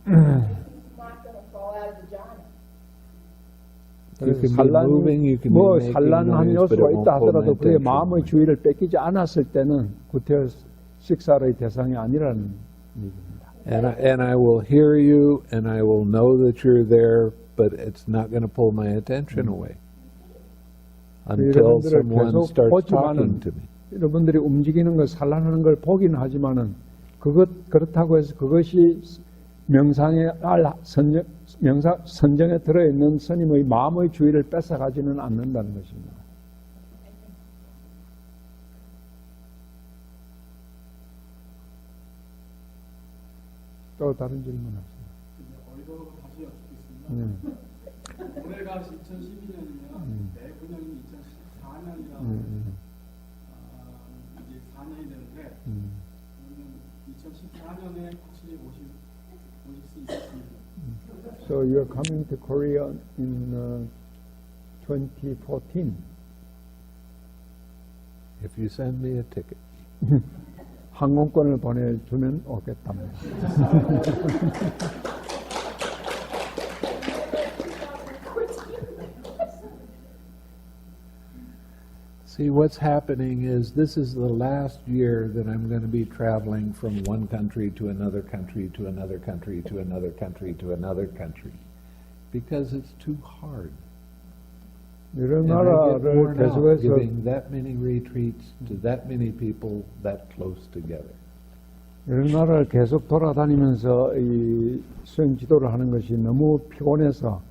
he's not going to fall out of the jhana. You can be moving, you can be 뭐 making 산란한 noise, but 요소가 it won't 있다 pull my 하더라도 그의 attention 마음의 away. 주의를 뺏기지 않았을 때는 구태 식사의 대상이 아니라는 얘기입니다. And I will hear you and I will know that you're there, but it's not going to pull my attention away until 여러분들을 someone 계속 starts 보지만은 talking to me. 여러분들이 움직이는 것, 산란하는 걸 보기는 하지만은 그렇다고 해서 그것이 명상에 선정에 들어있는 스님의 마음의 주의를 뺏어가지는 않는다는 것입니다. 또 다른 질문 하세요. 어이도 다시 여쭙겠습니다. 올해가 2012년이면 내후년이 2014년이라 이제 4년이 되는데 그러면 2014년에 확실히 오실 수 있었습니다. So you're coming to Korea in 2014. If you send me a ticket. 항공권을 보내주면 오겠답니다. See, what's happening is this is the last year that I'm going to be traveling from one country to another country to another country to another country to another country because it's too hard. 이런 And I get 나라를 worn out 계속해서 giving that many retreats to that many people that close together. 이런 나라를 계속 돌아다니면서 이 수행 지도를 하는 것이 너무 피곤해서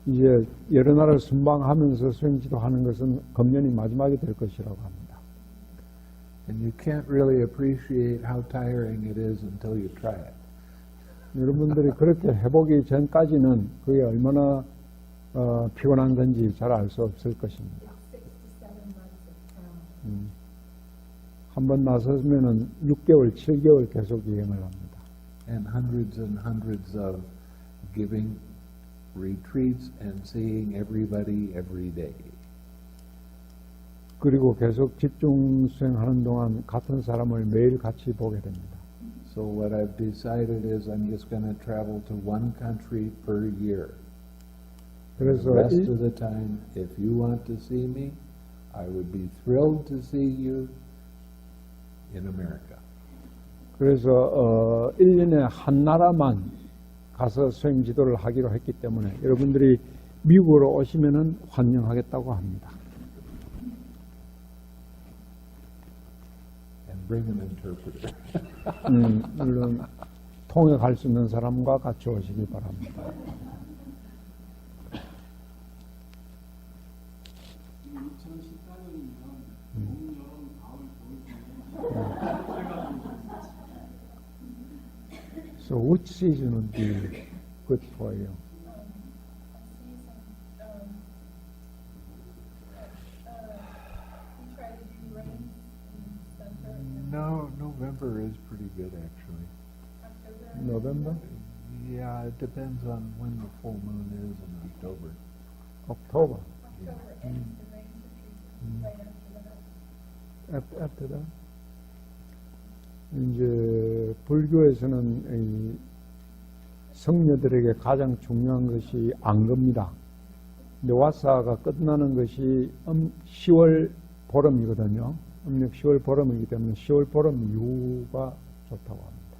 이제 여러 나라를 순방하면서 수행 지도하는 것은 금년이 마지막이 될 것이라고 합니다. And you can't really appreciate how tiring it is until you try it. 여러분들이 그렇게 해보기 전까지는 그게 얼마나 피곤한 건지 잘 알 수 없을 것입니다. 6 to 7 months of travel. 한번 나서면은 6개월, 7개월 계속 여행을 합니다. And hundreds of giving retreats and seeing everybody every day. 그리고 계속 집중 수행하는 동안 같은 사람을 매일 같이 보게 됩니다. So what I've decided is I'm just going to travel to one country per year. The 그래서 rest of the time, if you want to see me, I would be thrilled to see you in America. 그래서 1년에 한 나라만 가서 수행 지도를 하기로 했기 때문에 여러분들이 미국으로 오시면은 환영하겠다고 합니다. And bring an interpreter. 물론 통역할 수 있는 사람과 같이 오시기 바랍니다. 2014년이면 봄, 여름, 가을, 겨울 중에 해가 So which season would be good for you? We try to do rain in center and No, November is pretty good actually. October. November? Yeah, it depends on when the full moon is in October. October? October ends the rain retreat right after that. After that? 이제 불교에서는 이 성녀들에게 가장 중요한 것이 안거입니다. 근데 와사가 끝나는 것이 10월 보름이거든요. 음력 10월 보름이기 때문에 10월 보름 이후가 좋다고 합니다.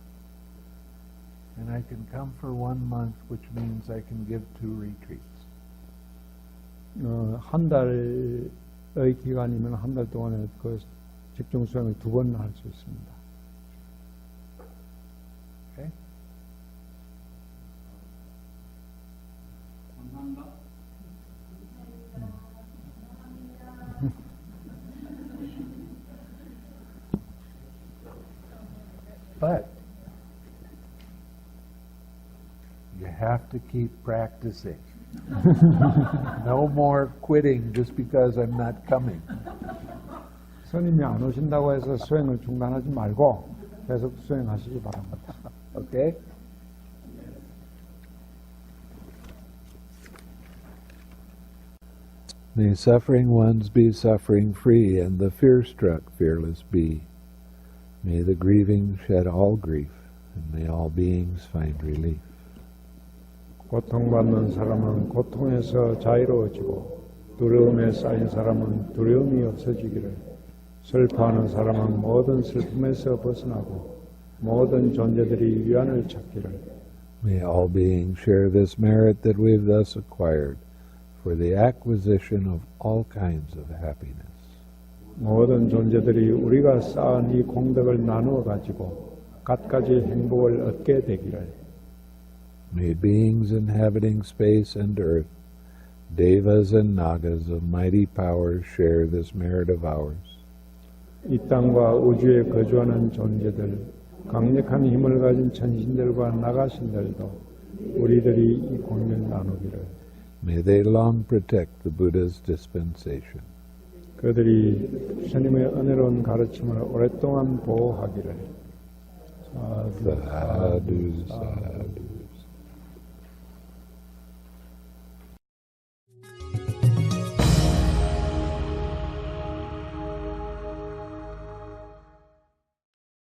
And I can come for 1 month, which means I can give 2 retreats. 한 달의 기간이면 한 달 동안에 그 집중 수행을 2번 할 수 있습니다. Okay? 감사합니다. But you have to keep practicing. No more quitting just because I'm not coming. 스님이 안 오신다고 해서 수행을 중단하지 말고 계속 수행하시기 바랍니다. Okay? May suffering ones be suffering free, and the fear-struck fearless be. May the grieving shed all grief, and may all beings find relief. 고통받는 사람은 고통에서 자유로워지고 두려움에 쌓인 사람은 두려움이 없어지기를, 슬퍼하는 사람은 모든 슬픔에서 벗어나고 모든 존재들이 위안을 찾기를. May all beings share this merit that we've thus acquired for the acquisition of all kinds of happiness. 모든 존재들이 우리가 쌓은 이 공덕을 나누어 가지고 갖가지 행복을 얻게 되기를. May beings inhabiting space and earth, devas and nagas of mighty powers share this merit of ours. 이 땅과 우주에 거주하는 존재들, 강력한 힘을 가진 천신들과 나가신들도 우리들이 이 공연을 나누기를. May they long protect the Buddha's dispensation. 그들이 스님의 은혜로운 가르침을 오랫동안 보호하기를. Sadhu, sadhu.